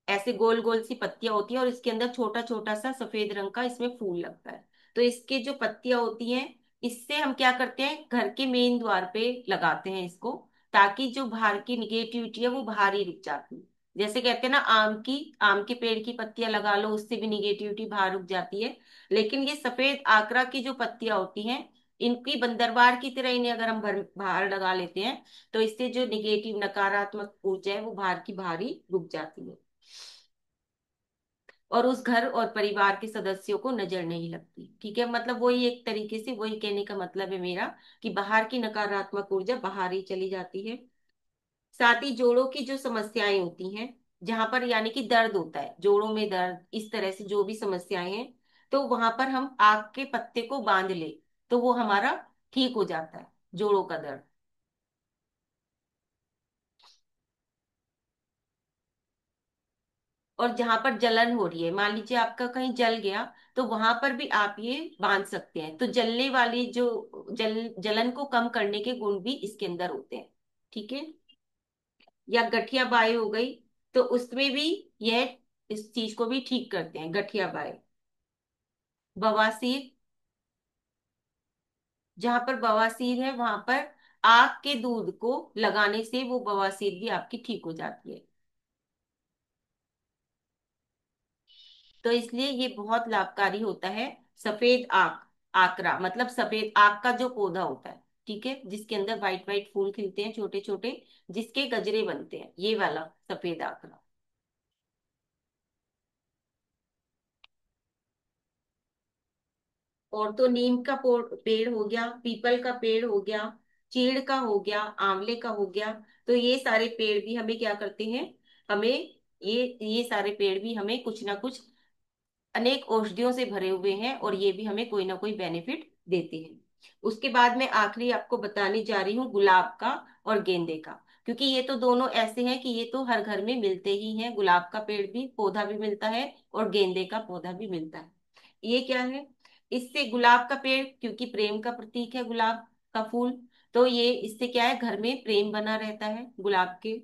ऐसे गोल गोल सी पत्तियां होती हैं और इसके अंदर छोटा छोटा सा सफेद रंग का इसमें फूल लगता है। तो इसके जो पत्तियां होती हैं, इससे हम क्या करते हैं, घर के मेन द्वार पे लगाते हैं इसको, ताकि जो बाहर की निगेटिविटी है वो बाहर ही रुक जाती है। जैसे कहते हैं ना, आम के पेड़ की पत्तियां लगा लो, उससे भी निगेटिविटी बाहर रुक जाती है। लेकिन ये सफेद आकरा की जो पत्तियां होती हैं, इनकी बंदरबार की तरह इन्हें अगर हम बाहर लगा लेते हैं, तो इससे जो निगेटिव नकारात्मक ऊर्जा है वो बाहर की बाहर ही रुक जाती है, और उस घर और परिवार के सदस्यों को नजर नहीं लगती। ठीक है, मतलब वही एक तरीके से वही कहने का मतलब है मेरा, कि बाहर की नकारात्मक ऊर्जा बाहर ही चली जाती है। साथ ही जोड़ों की जो समस्याएं होती हैं, जहां पर यानी कि दर्द होता है, जोड़ों में दर्द, इस तरह से जो भी समस्याएं हैं, तो वहां पर हम आग के पत्ते को बांध ले, तो वो हमारा ठीक हो जाता है, जोड़ों का दर्द। और जहां पर जलन हो रही है, मान लीजिए आपका कहीं जल गया, तो वहां पर भी आप ये बांध सकते हैं। तो जलने वाली जो जलन को कम करने के गुण भी इसके अंदर होते हैं। ठीक है। या गठिया बाई हो गई, तो उसमें भी यह इस चीज को भी ठीक करते हैं, गठिया बाई। बवासीर, जहां पर बवासीर है वहां पर आग के दूध को लगाने से वो बवासीर भी आपकी ठीक हो जाती है। तो इसलिए ये बहुत लाभकारी होता है। सफेद आक, आकरा मतलब सफेद आक का जो पौधा होता है, ठीक है, जिसके अंदर व्हाइट व्हाइट फूल खिलते हैं छोटे छोटे, जिसके गजरे बनते हैं, ये वाला सफेद आकरा। और तो नीम का पेड़ हो गया, पीपल का पेड़ हो गया, चीड़ का हो गया, आंवले का हो गया। तो ये सारे पेड़ भी हमें क्या करते हैं, हमें ये सारे पेड़ भी हमें कुछ ना कुछ अनेक औषधियों से भरे हुए हैं, और ये भी हमें कोई ना कोई बेनिफिट देते हैं। उसके बाद में आखिरी आपको बताने जा रही हूँ गुलाब का और गेंदे का, क्योंकि ये तो दोनों ऐसे हैं कि ये तो हर घर में मिलते ही हैं। गुलाब का पेड़ भी पौधा भी मिलता है, और गेंदे का पौधा भी मिलता है। ये क्या है, इससे गुलाब का पेड़, क्योंकि प्रेम का प्रतीक है गुलाब का फूल, तो ये इससे क्या है, घर में प्रेम बना रहता है गुलाब के।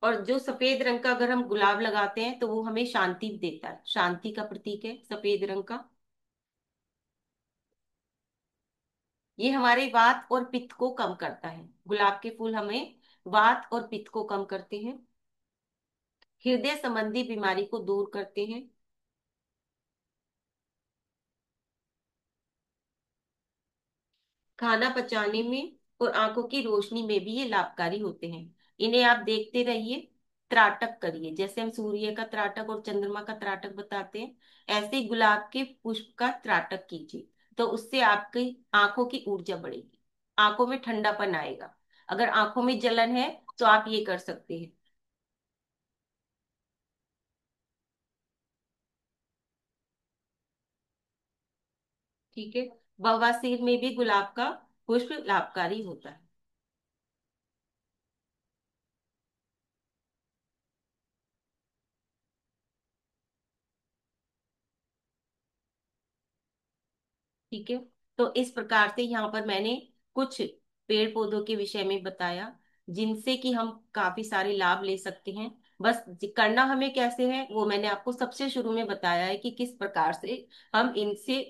और जो सफेद रंग का अगर हम गुलाब लगाते हैं, तो वो हमें शांति देता है, शांति का प्रतीक है सफेद रंग का। ये हमारे वात और पित्त को कम करता है, गुलाब के फूल हमें वात और पित्त को कम करते हैं, हृदय संबंधी बीमारी को दूर करते हैं, खाना पचाने में और आंखों की रोशनी में भी ये लाभकारी होते हैं। इन्हें आप देखते रहिए, त्राटक करिए, जैसे हम सूर्य का त्राटक और चंद्रमा का त्राटक बताते हैं, ऐसे ही गुलाब के पुष्प का त्राटक कीजिए। तो उससे आपकी आंखों की ऊर्जा बढ़ेगी, आंखों में ठंडापन आएगा। अगर आंखों में जलन है, तो आप ये कर सकते हैं। ठीक है। बवासीर में भी गुलाब का पुष्प लाभकारी होता है। ठीक है। तो इस प्रकार से यहाँ पर मैंने कुछ पेड़ पौधों के विषय में बताया, जिनसे कि हम काफी सारे लाभ ले सकते हैं। बस करना हमें कैसे है, वो मैंने आपको सबसे शुरू में बताया है, कि किस प्रकार से हम इनसे,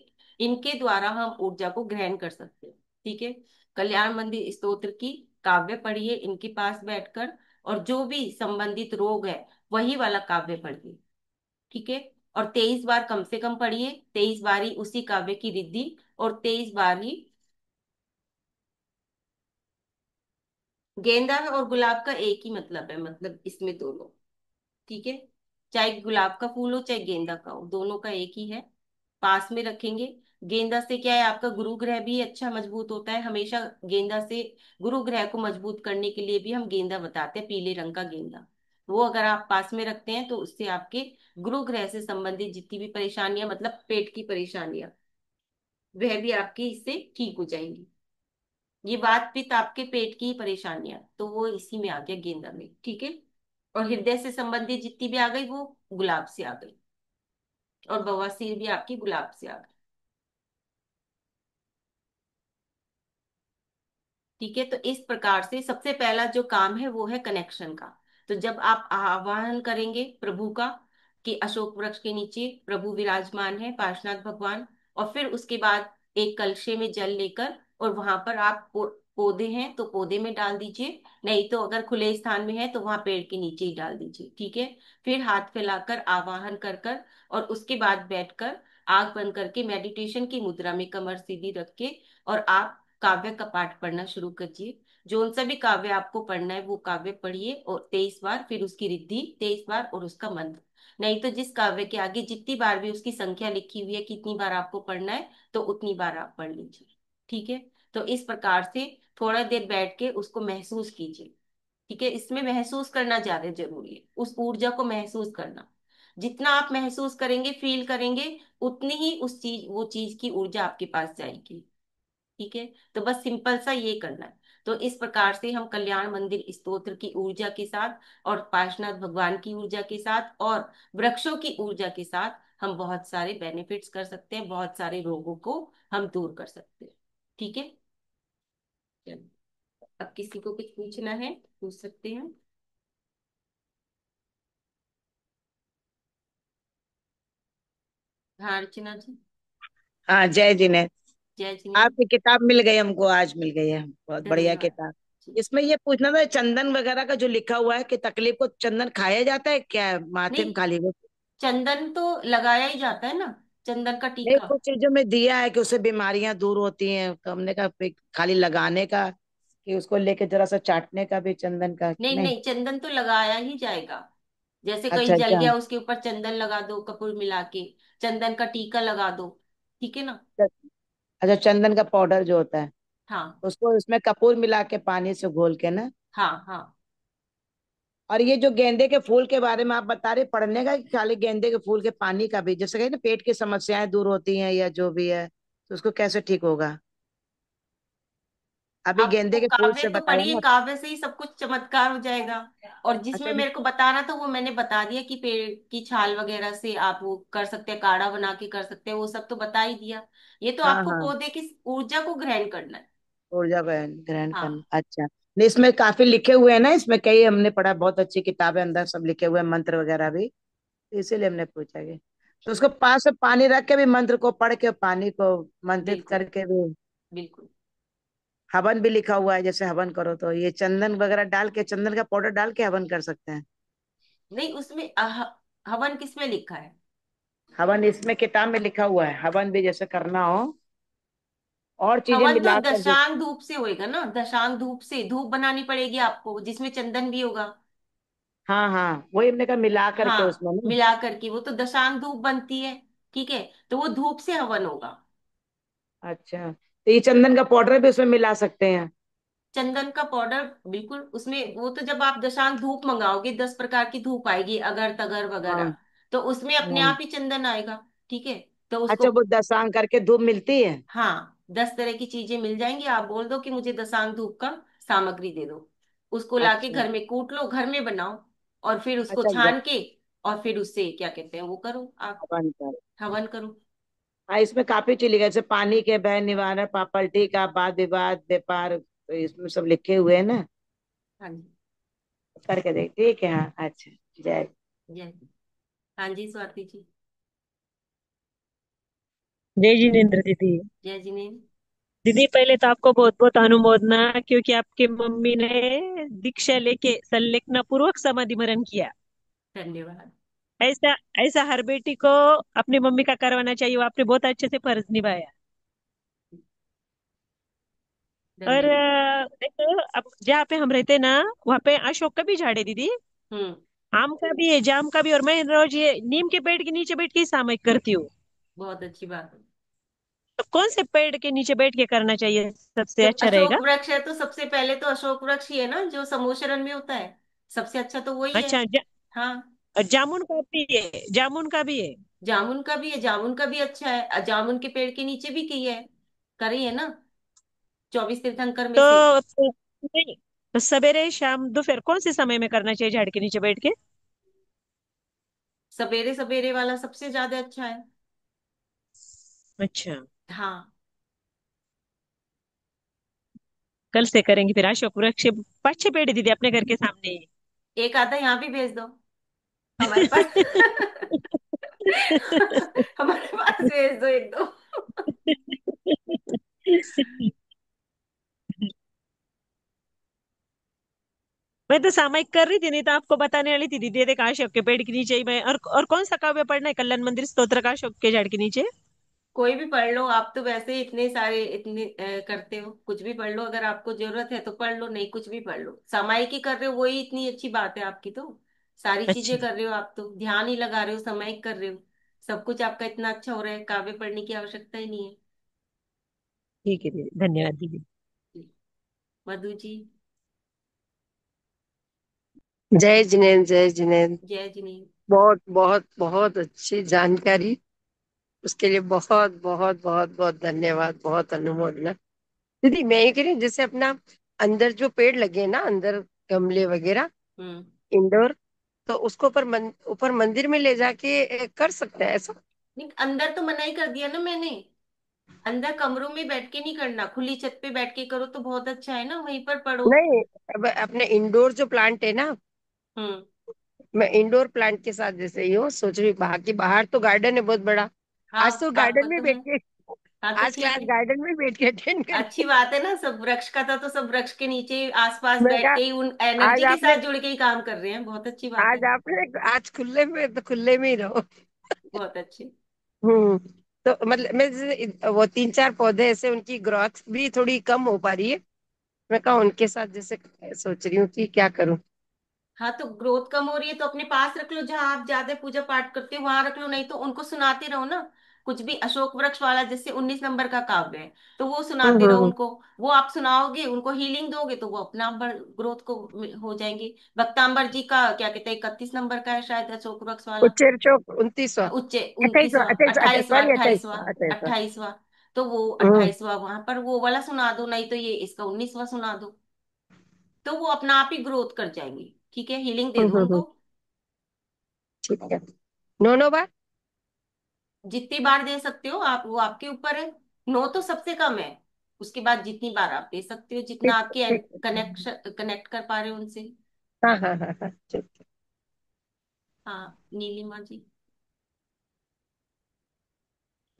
इनके द्वारा हम ऊर्जा को ग्रहण कर सकते हैं। ठीक है। कल्याण मंदिर स्तोत्र की काव्य पढ़िए इनके पास बैठकर, और जो भी संबंधित रोग है वही वाला काव्य पढ़िए। ठीक है। और 23 बार कम से कम पढ़िए, 23 बार ही उसी काव्य की रिद्धि, और 23 बार ही। गेंदा और गुलाब का एक ही मतलब है, मतलब इसमें दोनों, ठीक है, चाहे गुलाब का फूल हो चाहे गेंदा का हो, दोनों का एक ही है। पास में रखेंगे। गेंदा से क्या है, आपका गुरु ग्रह भी अच्छा मजबूत होता है हमेशा। गेंदा से गुरु ग्रह को मजबूत करने के लिए भी हम गेंदा बताते हैं, पीले रंग का गेंदा। वो अगर आप पास में रखते हैं, तो उससे आपके गुरु ग्रह से संबंधित जितनी भी परेशानियां, मतलब पेट की परेशानियां, वह भी आपकी इससे ठीक हो जाएंगी। ये वात पित्त आपके पेट की परेशानियां, तो वो इसी में आ गया गेंदा में। ठीक है। और हृदय से संबंधित जितनी भी आ गई, वो गुलाब से आ गई। और बवासीर भी आपकी गुलाब से आ गई। ठीक है। तो इस प्रकार से सबसे पहला जो काम है वो है कनेक्शन का। तो जब आप आह्वान करेंगे प्रभु का, कि अशोक वृक्ष के नीचे प्रभु विराजमान है, पार्श्वनाथ भगवान, और फिर उसके बाद एक कलशे में जल लेकर, और वहां पर आप पौधे हैं तो पौधे में डाल दीजिए, नहीं तो अगर खुले स्थान में है तो वहां पेड़ के नीचे ही डाल दीजिए, ठीक है। फिर हाथ फैलाकर आवाहन कर कर और उसके बाद बैठकर आंख बंद करके मेडिटेशन की मुद्रा में कमर सीधी रख के और आप काव्य का पाठ पढ़ना शुरू कीजिए। जो सा भी काव्य आपको पढ़ना है वो काव्य पढ़िए, और 23 बार, फिर उसकी रिद्धि 23 बार और उसका मंत्र। नहीं तो जिस काव्य के आगे जितनी बार भी उसकी संख्या लिखी हुई है कितनी बार आपको पढ़ना है, तो उतनी बार आप पढ़ लीजिए, ठीक है। तो इस प्रकार से थोड़ा देर बैठ के उसको महसूस कीजिए, ठीक है। इसमें महसूस करना ज्यादा जरूरी है, उस ऊर्जा को महसूस करना। जितना आप महसूस करेंगे, फील करेंगे, उतनी ही उस चीज वो चीज की ऊर्जा आपके पास जाएगी, ठीक है। तो बस सिंपल सा ये करना है। तो इस प्रकार से हम कल्याण मंदिर स्तोत्र की ऊर्जा के साथ और पार्श्वनाथ भगवान की ऊर्जा के साथ और वृक्षों की ऊर्जा के साथ हम बहुत सारे बेनिफिट्स कर सकते हैं, बहुत सारे रोगों को हम दूर कर सकते हैं, ठीक है। चलो, अब किसी को कुछ पूछना है पूछ सकते हैं। हाँ अर्चना जी। हाँ, जय जिनेन्द्र। जय जिनेन्द्र। आपकी किताब मिल गई हमको, आज मिल गई है, बहुत बढ़िया धन्यवाद किताब। जी। इसमें ये पूछना था, चंदन वगैरह का जो लिखा हुआ है कि तकलीफ को चंदन खाया जाता है क्या, माथे नहीं, में खाली वो? चंदन तो लगाया ही जाता है ना, चंदन का नहीं, टीका। कुछ चीजों में दिया है कि उससे बीमारियां दूर होती हैं, तो हमने कहा फिर खाली लगाने का कि उसको लेके जरा सा चाटने का भी चंदन का नहीं नहीं? नहीं, चंदन तो लगाया ही जाएगा। जैसे अच्छा कहीं जल अच्छा। गया उसके ऊपर चंदन लगा दो कपूर मिला के, चंदन का टीका लगा दो, ठीक है ना। अच्छा, चंदन का पाउडर जो होता है, हाँ उसको उसमें कपूर मिला के पानी से घोल के ना? हाँ हाँ। और ये जो गेंदे के फूल के बारे में आप बता रहे, पढ़ने का कि खाली गेंदे के फूल के पानी का भी, जैसे कहीं ना पेट की समस्याएं दूर होती हैं या जो भी है, तो उसको कैसे ठीक होगा? अभी आप वो गेंदे के फूल काव्य से तो बताया पढ़िए, ना। काव्य से ही सब कुछ चमत्कार हो जाएगा। और अच्छा जिसमें अभी। मेरे को बताना था वो मैंने बता दिया कि पेड़ की छाल वगैरह से आप वो कर सकते हैं, काढ़ा बना के कर सकते हैं, वो सब तो बता ही दिया। ये तो हाँ आपको हाँ, पौधे की ग्रहण को ग्रहण करना है। ऊर्जा ग्रहण करना, हाँ अच्छा। नहीं, इसमें काफी लिखे हुए हैं ना, इसमें कई हमने पढ़ा, बहुत अच्छी किताब है, अंदर सब लिखे हुए हैं, मंत्र वगैरह भी, तो इसीलिए हमने पूछा कि तो उसको पास में पानी रख के भी मंत्र को पढ़ के पानी को मंत्रित बिल्कुल करके भी, बिल्कुल। हवन भी लिखा हुआ है, जैसे हवन करो तो ये चंदन वगैरह डाल के, चंदन का पाउडर डाल के हवन कर सकते हैं? नहीं उसमें हवन किसमें लिखा है। हवन इसमें किताब में लिखा हुआ है, हवन भी जैसे करना हो और चीजें हवन तो मिलाकर जो। दशांग धूप से होएगा ना, दशांग धूप से धूप बनानी पड़ेगी आपको जिसमें चंदन भी होगा। हाँ हाँ, वही हमने कहा मिला करके हाँ उसमें ना। मिला करके वो तो दशांग धूप बनती है, ठीक है। तो वो धूप से हवन होगा। अच्छा, तो ये चंदन का पाउडर भी उसमें मिला सकते हैं? चंदन का पाउडर बिल्कुल उसमें, वो तो जब आप दशांग धूप मंगाओगे 10 प्रकार की धूप आएगी अगर तगर हाँ वगैरह, तो उसमें अपने हाँ। आप ही चंदन आएगा, ठीक है। तो अच्छा, उसको, वो दसांग करके धूप मिलती है? हाँ 10 तरह की चीजें मिल जाएंगी, आप बोल दो कि मुझे दशांग धूप का सामग्री दे दो, उसको लाके अच्छा घर में कूट लो, घर में बनाओ, और फिर उसको अच्छा, छान के और फिर उससे क्या कहते हैं वो करो आप, हवन कर। हवन करो। हाँ, इसमें काफी चीज लिखा है, जैसे पानी के बह निवारण, प्रॉपर्टी का वाद विवाद, व्यापार, तो इसमें सब लिखे हुए हैं ना। हाँ जी। करके देख, ठीक है, हाँ, अच्छा। जय। जय। हाँ जी स्वाति जी। जय जिनेन्द्र दीदी। जय जिने। दीदी पहले तो आपको बहुत बहुत अनुमोदना, क्योंकि आपकी मम्मी ने दीक्षा लेके संलेखना पूर्वक समाधि मरण किया। धन्यवाद। ऐसा ऐसा हर बेटी को अपनी मम्मी का करवाना चाहिए, वो आपने बहुत अच्छे से फर्ज निभाया। और धन्यवाद। देखो, अब जहाँ पे हम रहते हैं ना, वहाँ पे अशोक का भी झाड़ है दीदी, हम्म। आम का भी है, जाम का भी, और मैं रोज ये नीम के पेड़ के नीचे बैठ के ही सामयिक करती हूँ। बहुत अच्छी बात है। तो कौन से पेड़ के नीचे बैठ के करना चाहिए, सबसे जब अच्छा रहेगा? अशोक वृक्ष है तो सबसे पहले तो अशोक वृक्ष ही है ना जो समोशरण में होता है, सबसे अच्छा तो वही है। अच्छा, हाँ। जामुन का भी है, जामुन का भी है। जामुन का भी है, जामुन का भी अच्छा है, जामुन के पेड़ के नीचे भी की है, करी है ना, 24 तीर्थंकर में से। तो नहीं, तो सवेरे शाम दोपहर कौन से समय में करना चाहिए झाड़ के नीचे बैठ के? सवेरे सवेरे वाला सबसे ज्यादा अच्छा है। अच्छा, हाँ। कल से करेंगे फिर। अशोक वृक्ष 5-6 पेड़ है दीदी अपने घर के सामने ही। एक आधा यहाँ भी भेज दो हमारे पास। हमारे पास भेज दो एक दो। मैं तो सामायिक कर रही थी, नहीं तो आपको बताने वाली थी दीदी देख अशोक के पेड़ के नीचे ही मैं। और कौन सा काव्य पढ़ना है? कल्याण मंदिर स्तोत्र का अशोक के झाड़ के नीचे। कोई भी पढ़ लो, आप तो वैसे ही इतने सारे इतने करते हो, कुछ भी पढ़ लो, अगर आपको जरूरत है तो पढ़ लो, नहीं कुछ भी पढ़ लो। सामायिक ही कर रहे हो, वही इतनी अच्छी बात है आपकी तो। सारी अच्छा, चीजें कर रहे हो आप तो, ध्यान ही लगा रहे हो, सामायिक कर रहे हो। सब कुछ आपका इतना अच्छा हो रहा है, काव्य पढ़ने की आवश्यकता ही नहीं है। ठीक है दीदी, धन्यवाद दीदी। मधु जी। जय जिनेन्द्र, जय जिनेन्द्र। जय जिनी। बहुत बहुत बहुत अच्छी जानकारी। उसके लिए बहुत बहुत बहुत बहुत धन्यवाद, बहुत अनुमोदना। दीदी मैं ये कह रही हूँ, जैसे अपना अंदर जो पेड़ लगे हैं ना, अंदर गमले वगैरह, हम्म। इंडोर, तो उसको ऊपर मंदिर में ले जाके कर सकते हैं ऐसा? नहीं, अंदर तो मना ही कर दिया ना मैंने। अंदर कमरों में बैठ के नहीं करना, खुली छत पे बैठ के करो तो बहुत अच्छा है ना, वहीं पर पढ़ो। नहीं, अब अपने इंडोर जो प्लांट है ना, हम्म। मैं इंडोर प्लांट के साथ जैसे ही हूँ सोच रही हूँ, बाहर तो गार्डन है बहुत बड़ा। आज हाँ तो आपका गार्डन में तो है। बैठ के, हाँ तो आज ठीक क्लास है। गार्डन में बैठ के अटेंड अच्छी करेंगे। बात है ना, सब वृक्ष का था तो सब वृक्ष के नीचे आसपास मैं बैठ कहा, के ही उन आज एनर्जी के आपने साथ जुड़ के ही काम कर रहे हैं, बहुत अच्छी बात है। आज खुले में, तो खुले में ही रहो। बहुत अच्छे। हम्म। तो मतलब मैं जैसे वो 3 4 पौधे ऐसे, उनकी ग्रोथ भी थोड़ी कम हो पा रही है। मैं कहा उनके साथ जैसे सोच रही हूँ कि क्या करूँ। हाँ तो ग्रोथ कम हो रही है तो अपने पास रख लो, जहां आप ज्यादा पूजा पाठ करते हो वहां रख लो, नहीं तो उनको सुनाते रहो ना। कुछ भी अशोक वृक्ष वाला जैसे 19 नंबर का काव्य है, तो वो सुनाते रहो हम्म। उनको। वो आप सुनाओगे उनको, हीलिंग दोगे तो वो अपना ग्रोथ को हो जाएंगे। भक्तांबर जी का क्या कहते हैं, 31 नंबर का है शायद अशोक वृक्ष वाला। उच्चेर चौक 29वां, उच्च 28वां, 29वां, 28वां, 28वां, सॉरी, 28वां, 28वां, 28वां। 28वां। तो वो हम्म 28वां वहां पर वो वाला सुना दो, नहीं तो ये इसका 19वां सुना दो। तो वो अपना आप ही ग्रोथ कर जाएंगी, ठीक है, हीलिंग दे दो हम्म। उनको। ठीक है। नो नो बार। जितनी बार दे सकते हो आप, वो आपके ऊपर है। नो तो सबसे कम है। उसके बाद जितनी बार आप दे सकते हो, जितना ठीक है, आपके ठीक है। कनेक्शन कनेक्ट कर पा रहे हो उनसे। हाँ हाँ हाँ हाँ, ठीक है। हाँ नीलिमा जी।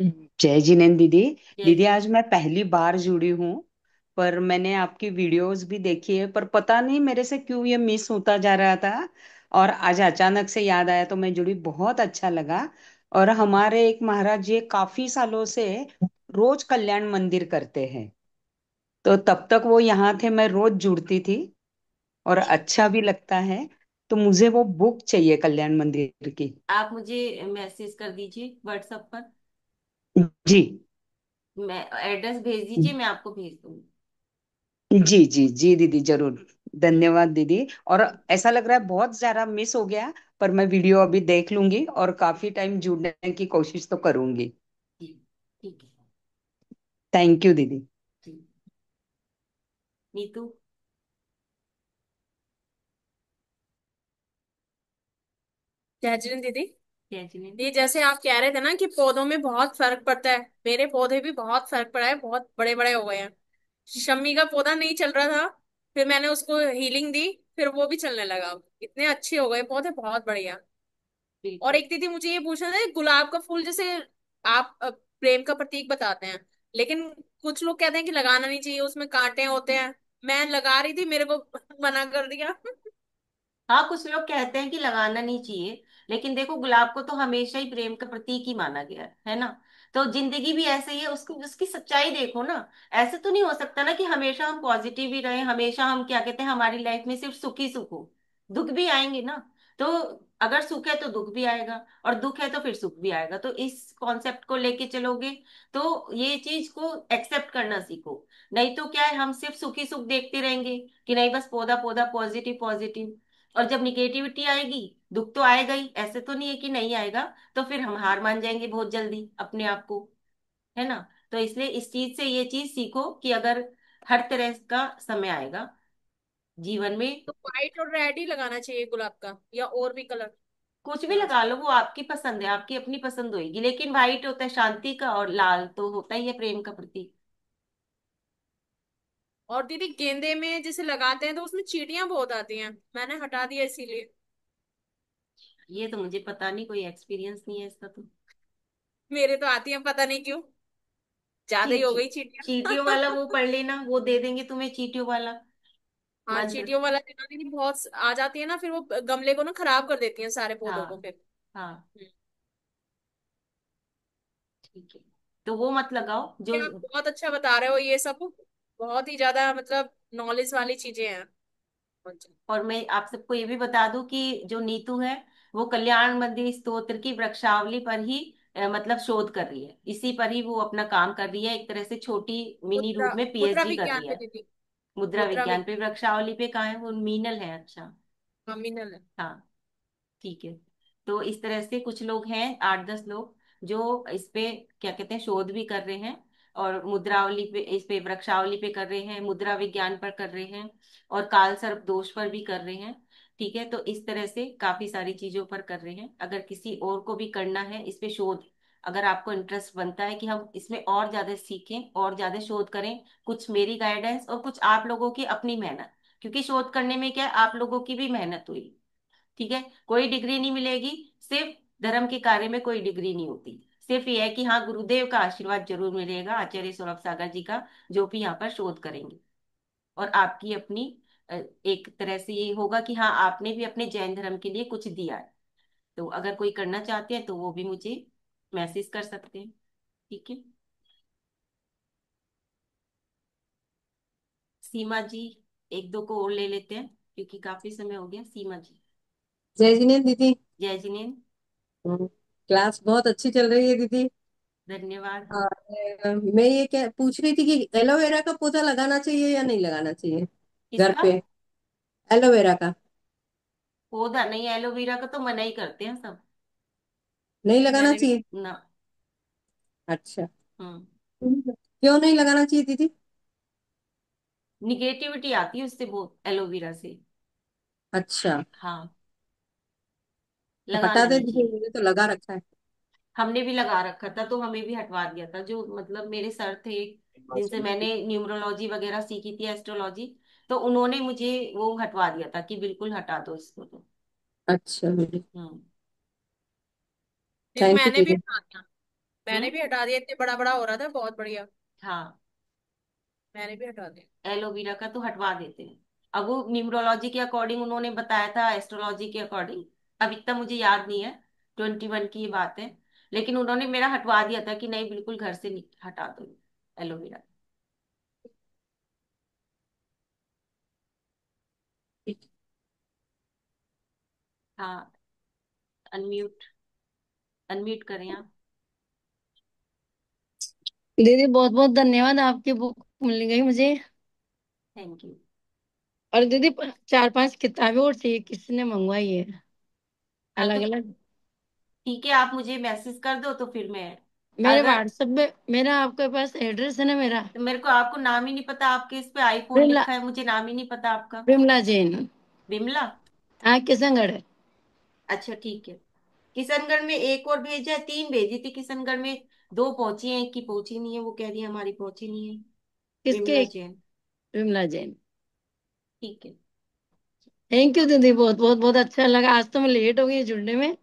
जय जिनेन्द्र दीदी। जय दीदी जिने। आज मैं पहली बार जुड़ी हूँ, पर मैंने आपकी वीडियोस भी देखी है, पर पता नहीं मेरे से क्यों ये मिस होता जा रहा था। और आज अचानक से याद आया तो मैं जुड़ी, बहुत अच्छा लगा। और हमारे एक महाराज जी काफी सालों से रोज कल्याण मंदिर करते हैं, तो तब तक वो यहाँ थे, मैं रोज जुड़ती थी और अच्छा भी लगता है। तो मुझे वो बुक चाहिए कल्याण मंदिर की। आप मुझे मैसेज कर दीजिए व्हाट्सएप पर। जी मैं एड्रेस भेज दीजिए, मैं आपको भेज दूंगी। जी जी जी दीदी, जरूर। ठीक। धन्यवाद दीदी। और ठीक। ऐसा लग रहा है बहुत ज्यादा मिस हो गया, पर मैं वीडियो अभी देख लूंगी और काफी टाइम जुड़ने की कोशिश तो करूंगी। ठीक। ठीक है। थैंक यू दीदी। ठीक। नीतू। जय जिन दीदी। जय जिने। ये जैसे आप कह रहे थे ना कि पौधों में बहुत फर्क पड़ता है, मेरे पौधे भी बहुत फर्क पड़ा है, बहुत बड़े बड़े हो गए हैं। शम्मी का पौधा नहीं चल रहा था, फिर मैंने उसको हीलिंग दी, फिर वो भी चलने लगा। इतने अच्छे हो गए पौधे, बहुत बढ़िया। और बिल्कुल। एक दीदी मुझे ये पूछना था, गुलाब का फूल जैसे आप प्रेम का प्रतीक बताते हैं, लेकिन कुछ लोग कहते हैं कि लगाना नहीं चाहिए, उसमें कांटे होते हैं। मैं लगा रही थी, मेरे को मना कर दिया। हाँ कुछ लोग कहते हैं कि लगाना नहीं चाहिए, लेकिन देखो गुलाब को तो हमेशा ही प्रेम का प्रतीक ही माना गया है ना। तो जिंदगी भी ऐसे ही है, उसको उसकी सच्चाई देखो ना। ऐसे तो नहीं हो सकता ना कि हमेशा हम पॉजिटिव ही रहे, हमेशा हम क्या कहते हैं हमारी लाइफ में सिर्फ सुख ही सुख हो। दुख भी आएंगे ना। तो अगर सुख है तो दुख भी आएगा, और दुख है तो फिर सुख भी आएगा, तो इस कॉन्सेप्ट को लेके चलोगे तो ये चीज को एक्सेप्ट करना सीखो। नहीं तो क्या है, हम सिर्फ सुख ही सुख देखते रहेंगे कि नहीं बस पौधा पौधा पॉजिटिव पॉजिटिव। और जब निगेटिविटी आएगी, दुख तो आएगा ही, ऐसे तो नहीं है कि नहीं आएगा। तो फिर हम हार मान जाएंगे बहुत जल्दी अपने आप को, है ना। तो इसलिए इस चीज से ये चीज सीखो कि अगर हर तरह का समय आएगा जीवन में। तो व्हाइट और रेड ही लगाना चाहिए गुलाब का, या और भी कलर कुछ भी लगा लगा सकते? लो, वो आपकी पसंद है, आपकी अपनी पसंद होगी, लेकिन व्हाइट होता है शांति का, और लाल तो होता ही है प्रेम का प्रतीक। और दीदी गेंदे में जैसे लगाते हैं तो उसमें चींटियां बहुत आती हैं, मैंने हटा दिया इसीलिए। ये तो मुझे पता नहीं, कोई एक्सपीरियंस नहीं है इसका तो। मेरे तो आती हैं, पता नहीं क्यों, ज्यादा ही हो गई चींटियां। चीटियों वाला वो पढ़ लेना, वो दे देंगे तुम्हें चीटियों वाला। हाँ, मंत्र। चींटियों वाला है ना दीदी, बहुत आ जाती है ना, फिर वो गमले को ना खराब कर देती है, सारे पौधों को हाँ फिर। हाँ, ठीक है, तो वो मत लगाओ जो। ये आप बहुत अच्छा बता रहे हो ये सब, बहुत ही ज्यादा मतलब नॉलेज वाली चीजें हैं। अच्छा। और मैं आप सबको ये भी बता दूं कि जो नीतू है वो कल्याण मंदिर स्तोत्र की वृक्षावली पर ही मतलब शोध कर रही है, इसी पर ही वो अपना काम कर रही है, एक तरह से छोटी मिनी मुद्रा, रूप में मुद्रा पीएचडी कर विज्ञान रही पे है। दीदी। मुद्रा मुद्रा विज्ञान पे, विज्ञान। वृक्षावली पे कहाँ है वो, मीनल है, अच्छा। नॉमिनल है। हाँ, ठीक है। तो इस तरह से कुछ लोग हैं, 8-10 लोग, जो इस पे क्या कहते हैं शोध भी कर रहे हैं, और मुद्रावली पे, इस पे वृक्षावली पे कर रहे हैं, मुद्रा विज्ञान पर कर रहे हैं, और काल सर्प दोष पर भी कर रहे हैं। ठीक है, तो इस तरह से काफी सारी चीजों पर कर रहे हैं। अगर किसी और को भी करना है इस पे शोध, अगर आपको इंटरेस्ट बनता है कि हम इसमें और ज्यादा सीखें और ज्यादा शोध करें, कुछ मेरी गाइडेंस और कुछ आप लोगों की अपनी मेहनत, क्योंकि शोध करने में क्या है, आप लोगों की भी मेहनत हुई। ठीक है, कोई डिग्री नहीं मिलेगी, सिर्फ धर्म के कार्य में कोई डिग्री नहीं होती, सिर्फ ये है कि हाँ गुरुदेव का आशीर्वाद जरूर मिलेगा, आचार्य सौरभ सागर जी का, जो भी यहाँ पर शोध करेंगे। और आपकी अपनी एक तरह से ये होगा कि हाँ आपने भी अपने जैन धर्म के लिए कुछ दिया है। तो अगर कोई करना चाहते हैं तो वो भी मुझे मैसेज कर सकते हैं। ठीक है, सीमा जी, एक दो को और ले लेते हैं क्योंकि काफी समय हो गया। सीमा जी। जय जिनेन्द्र दीदी। जय जिनेन्द्र। क्लास बहुत अच्छी चल रही है दीदी। धन्यवाद। और मैं ये क्या पूछ रही थी कि एलोवेरा का पौधा लगाना चाहिए या नहीं लगाना चाहिए घर किसका? पे? एलोवेरा का पौधा नहीं, एलोवेरा का तो मना ही करते हैं सब। नहीं लगाना मैंने भी चाहिए? ना। अच्छा, हम्म। क्यों नहीं लगाना चाहिए दीदी? निगेटिविटी आती है उससे बहुत, एलोवेरा से। अच्छा, हाँ, तो हटा लगाना दे नहीं दीदी, चाहिए। मैंने तो लगा रखा है। हमने भी लगा रखा था तो हमें भी हटवा दिया था, जो मतलब मेरे सर थे जिनसे मैंने न्यूमरोलॉजी वगैरह सीखी थी, एस्ट्रोलॉजी, तो उन्होंने मुझे वो हटवा दिया था कि बिल्कुल हटा दो इसको तो। अच्छा दीदी, हम्म। दीदी थैंक यू मैंने भी दीदी। हटा दिया। मैंने हम्म। भी हटा दिया, इतने बड़ा बड़ा हो रहा था, बहुत बढ़िया। हाँ, मैंने भी हटा दिया। एलोवेरा का तो हटवा देते हैं। अब वो न्यूमरोलॉजी के अकॉर्डिंग उन्होंने बताया था, एस्ट्रोलॉजी के अकॉर्डिंग, अब इतना मुझे याद नहीं है, 21 की ये बात है, लेकिन उन्होंने मेरा हटवा दिया था कि नहीं बिल्कुल घर से हटा दो एलोवेरा। हाँ, अनम्यूट, अनम्यूट करें आप। दीदी बहुत बहुत धन्यवाद, आपकी बुक मिल गई मुझे। Thank you. और दीदी 4-5 किताबें और चाहिए, किसी ने मंगवाई है हाँ तो अलग अलग। ठीक है, आप मुझे मैसेज कर दो तो फिर मैं, मेरे अगर, व्हाट्सएप में मेरा आपके पास एड्रेस है ना मेरा। तो मेरे को आपको नाम ही नहीं पता, आपके इस पे आईफोन विमला, लिखा है, मुझे नाम ही नहीं पता आपका। विमला जैन। बिमला। हाँ, किशनगढ़। अच्छा ठीक है। किशनगढ़ में एक और भेजा है, 3 भेजी थी किशनगढ़ में, 2 पहुंची हैं, एक की पहुंची नहीं है, वो कह रही है हमारी पहुंची नहीं है। किसके? विमला जैन। विमला जैन। ठीक है। थैंक यू दीदी, बहुत बहुत बहुत अच्छा लगा, आज तो मैं लेट हो गई जुड़ने में।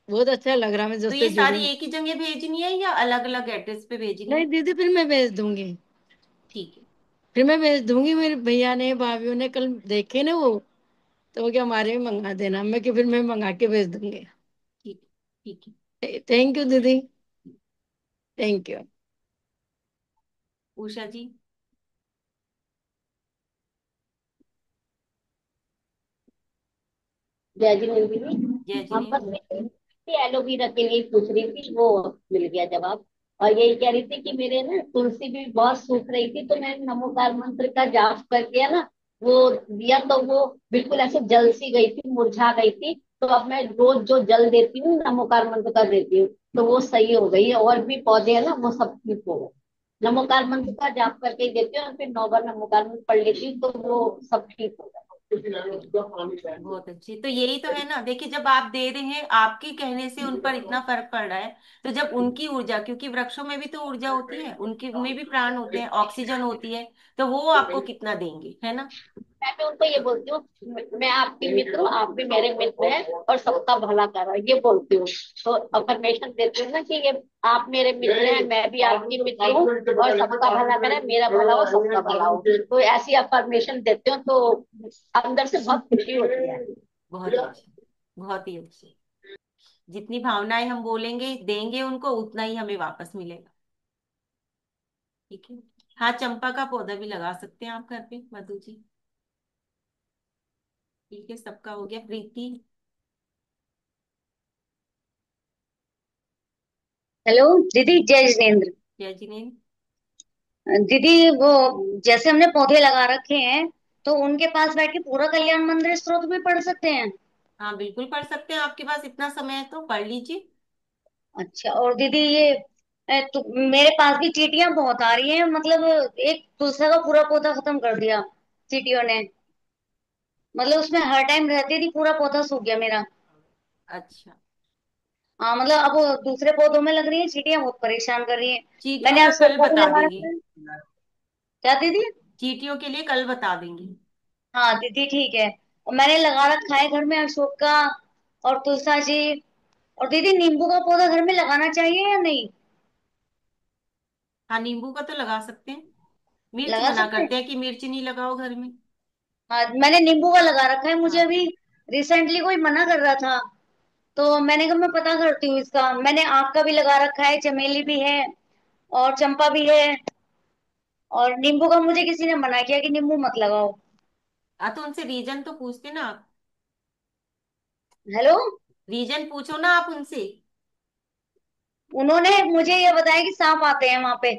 बहुत अच्छा लग रहा है मैं तो जब ये से सारी जुड़ी। एक ही जगह भेजनी है या अलग अलग एड्रेस पे भेजनी नहीं है? दीदी, फिर मैं भेज दूंगी। ठीक है। फिर मैं भेज दूंगी, मेरे भैया ने भाभीियों ने कल देखे ना वो, तो वो क्या हमारे भी मंगा देना, मैं कि फिर मैं मंगा के भेज दूंगी। ठीक है। ठीक है। थैंक यू दीदी। Thank you. उषा जी। जय जी मिल गई। जय हाँ, जिनेन्द्र। बस मैं एलोवेरा के लिए पूछ रही थी, वो मिल गया जवाब। और यही कह रही थी कि मेरे ना तुलसी भी बहुत सूख रही थी, तो मैंने नमोकार मंत्र का जाप करके है ना वो दिया, तो वो बिल्कुल ऐसे जल सी गई थी, मुरझा गई थी। तो अब मैं रोज जो जल देती हूँ नमोकार मंत्र का देती हूँ, तो वो सही हो गई है। और भी पौधे है ना वो सब ठीक हो गए, नमोकार मंत्र का जाप करके ही देती हूँ, और फिर 9 बार नमोकार मंत्र पढ़ लेती हूँ, तो वो सब ठीक हो बहुत अच्छी, तो यही तो है ना, देखिए जब आप दे रहे हैं, आपके कहने से उन पर इतना फर्क पड़ रहा है, तो जब उनकी ऊर्जा, क्योंकि वृक्षों में भी तो ऊर्जा होती है, उनकी, उनमें भी प्राण होते हैं, ऑक्सीजन होती है, तो वो आपको कितना देंगे, है ना। मैं भी उनको ये बोलती हूँ, मैं आपकी मित्र हूँ, आप भी मेरे मित्र हैं, और सबका भला करो, ये बोलती हूँ। तो अफर्मेशन देती हूँ ना कि ये आप मेरे मित्र हैं, मैं भी आपकी मित्र हूँ, और सबका भला करें, मेरा भला हो, सबका भला हो। तो ऐसी अफर्मेशन देती हूँ तो अंदर से बहुत खुशी होती है। बहुत अच्छी, बहुत ही अच्छी। जितनी भावनाएं हम बोलेंगे देंगे उनको, उतना ही हमें वापस मिलेगा। ठीक है। हाँ, चंपा का पौधा भी लगा सकते हैं आप घर पे मधु जी। ठीक है, सबका हो गया। प्रीति। हेलो दीदी, जय जिनेन्द्र। जय जिनेन्द्र। दीदी, वो जैसे हमने पौधे लगा रखे हैं, तो उनके पास बैठ के पूरा कल्याण मंत्र स्तोत्र भी पढ़ सकते हैं? हाँ बिल्कुल पढ़ सकते हैं, आपके पास इतना समय है तो पढ़ लीजिए। अच्छा। और दीदी ये तो मेरे पास भी चींटियां बहुत आ रही हैं, मतलब एक तुलसी का पूरा पौधा खत्म कर दिया चींटियों ने। मतलब उसमें हर टाइम रहती थी, पूरा पौधा सूख गया मेरा। अच्छा। हाँ, मतलब अब दूसरे पौधों में लग रही है चींटियां, बहुत परेशान कर रही है। चींटियों मैंने का कल अशोका भी बता लगा देंगे। रखा है। क्या दीदी? चींटियों के लिए कल बता देंगे। हाँ दीदी ठीक है। और मैंने लगा रखा है घर में अशोक का और तुलसा जी। और दीदी, नींबू का पौधा घर में लगाना चाहिए या नहीं? हाँ, नींबू का तो लगा सकते हैं। मिर्च लगा मना सकते हैं। करते हैं कि मिर्च नहीं लगाओ घर में। हाँ, मैंने नींबू का लगा रखा है। मुझे हाँ। अभी रिसेंटली कोई मना कर रहा था, तो मैंने कहा मैं पता करती हूँ इसका। मैंने आक का भी लगा रखा है, चमेली भी है, और चंपा भी है। और नींबू का मुझे किसी ने मना किया कि नींबू मत लगाओ। हाँ, तो उनसे रीजन तो पूछते ना आप। हेलो। रीजन पूछो ना आप उनसे। उन्होंने मुझे ये बताया कि सांप आते हैं वहां पे।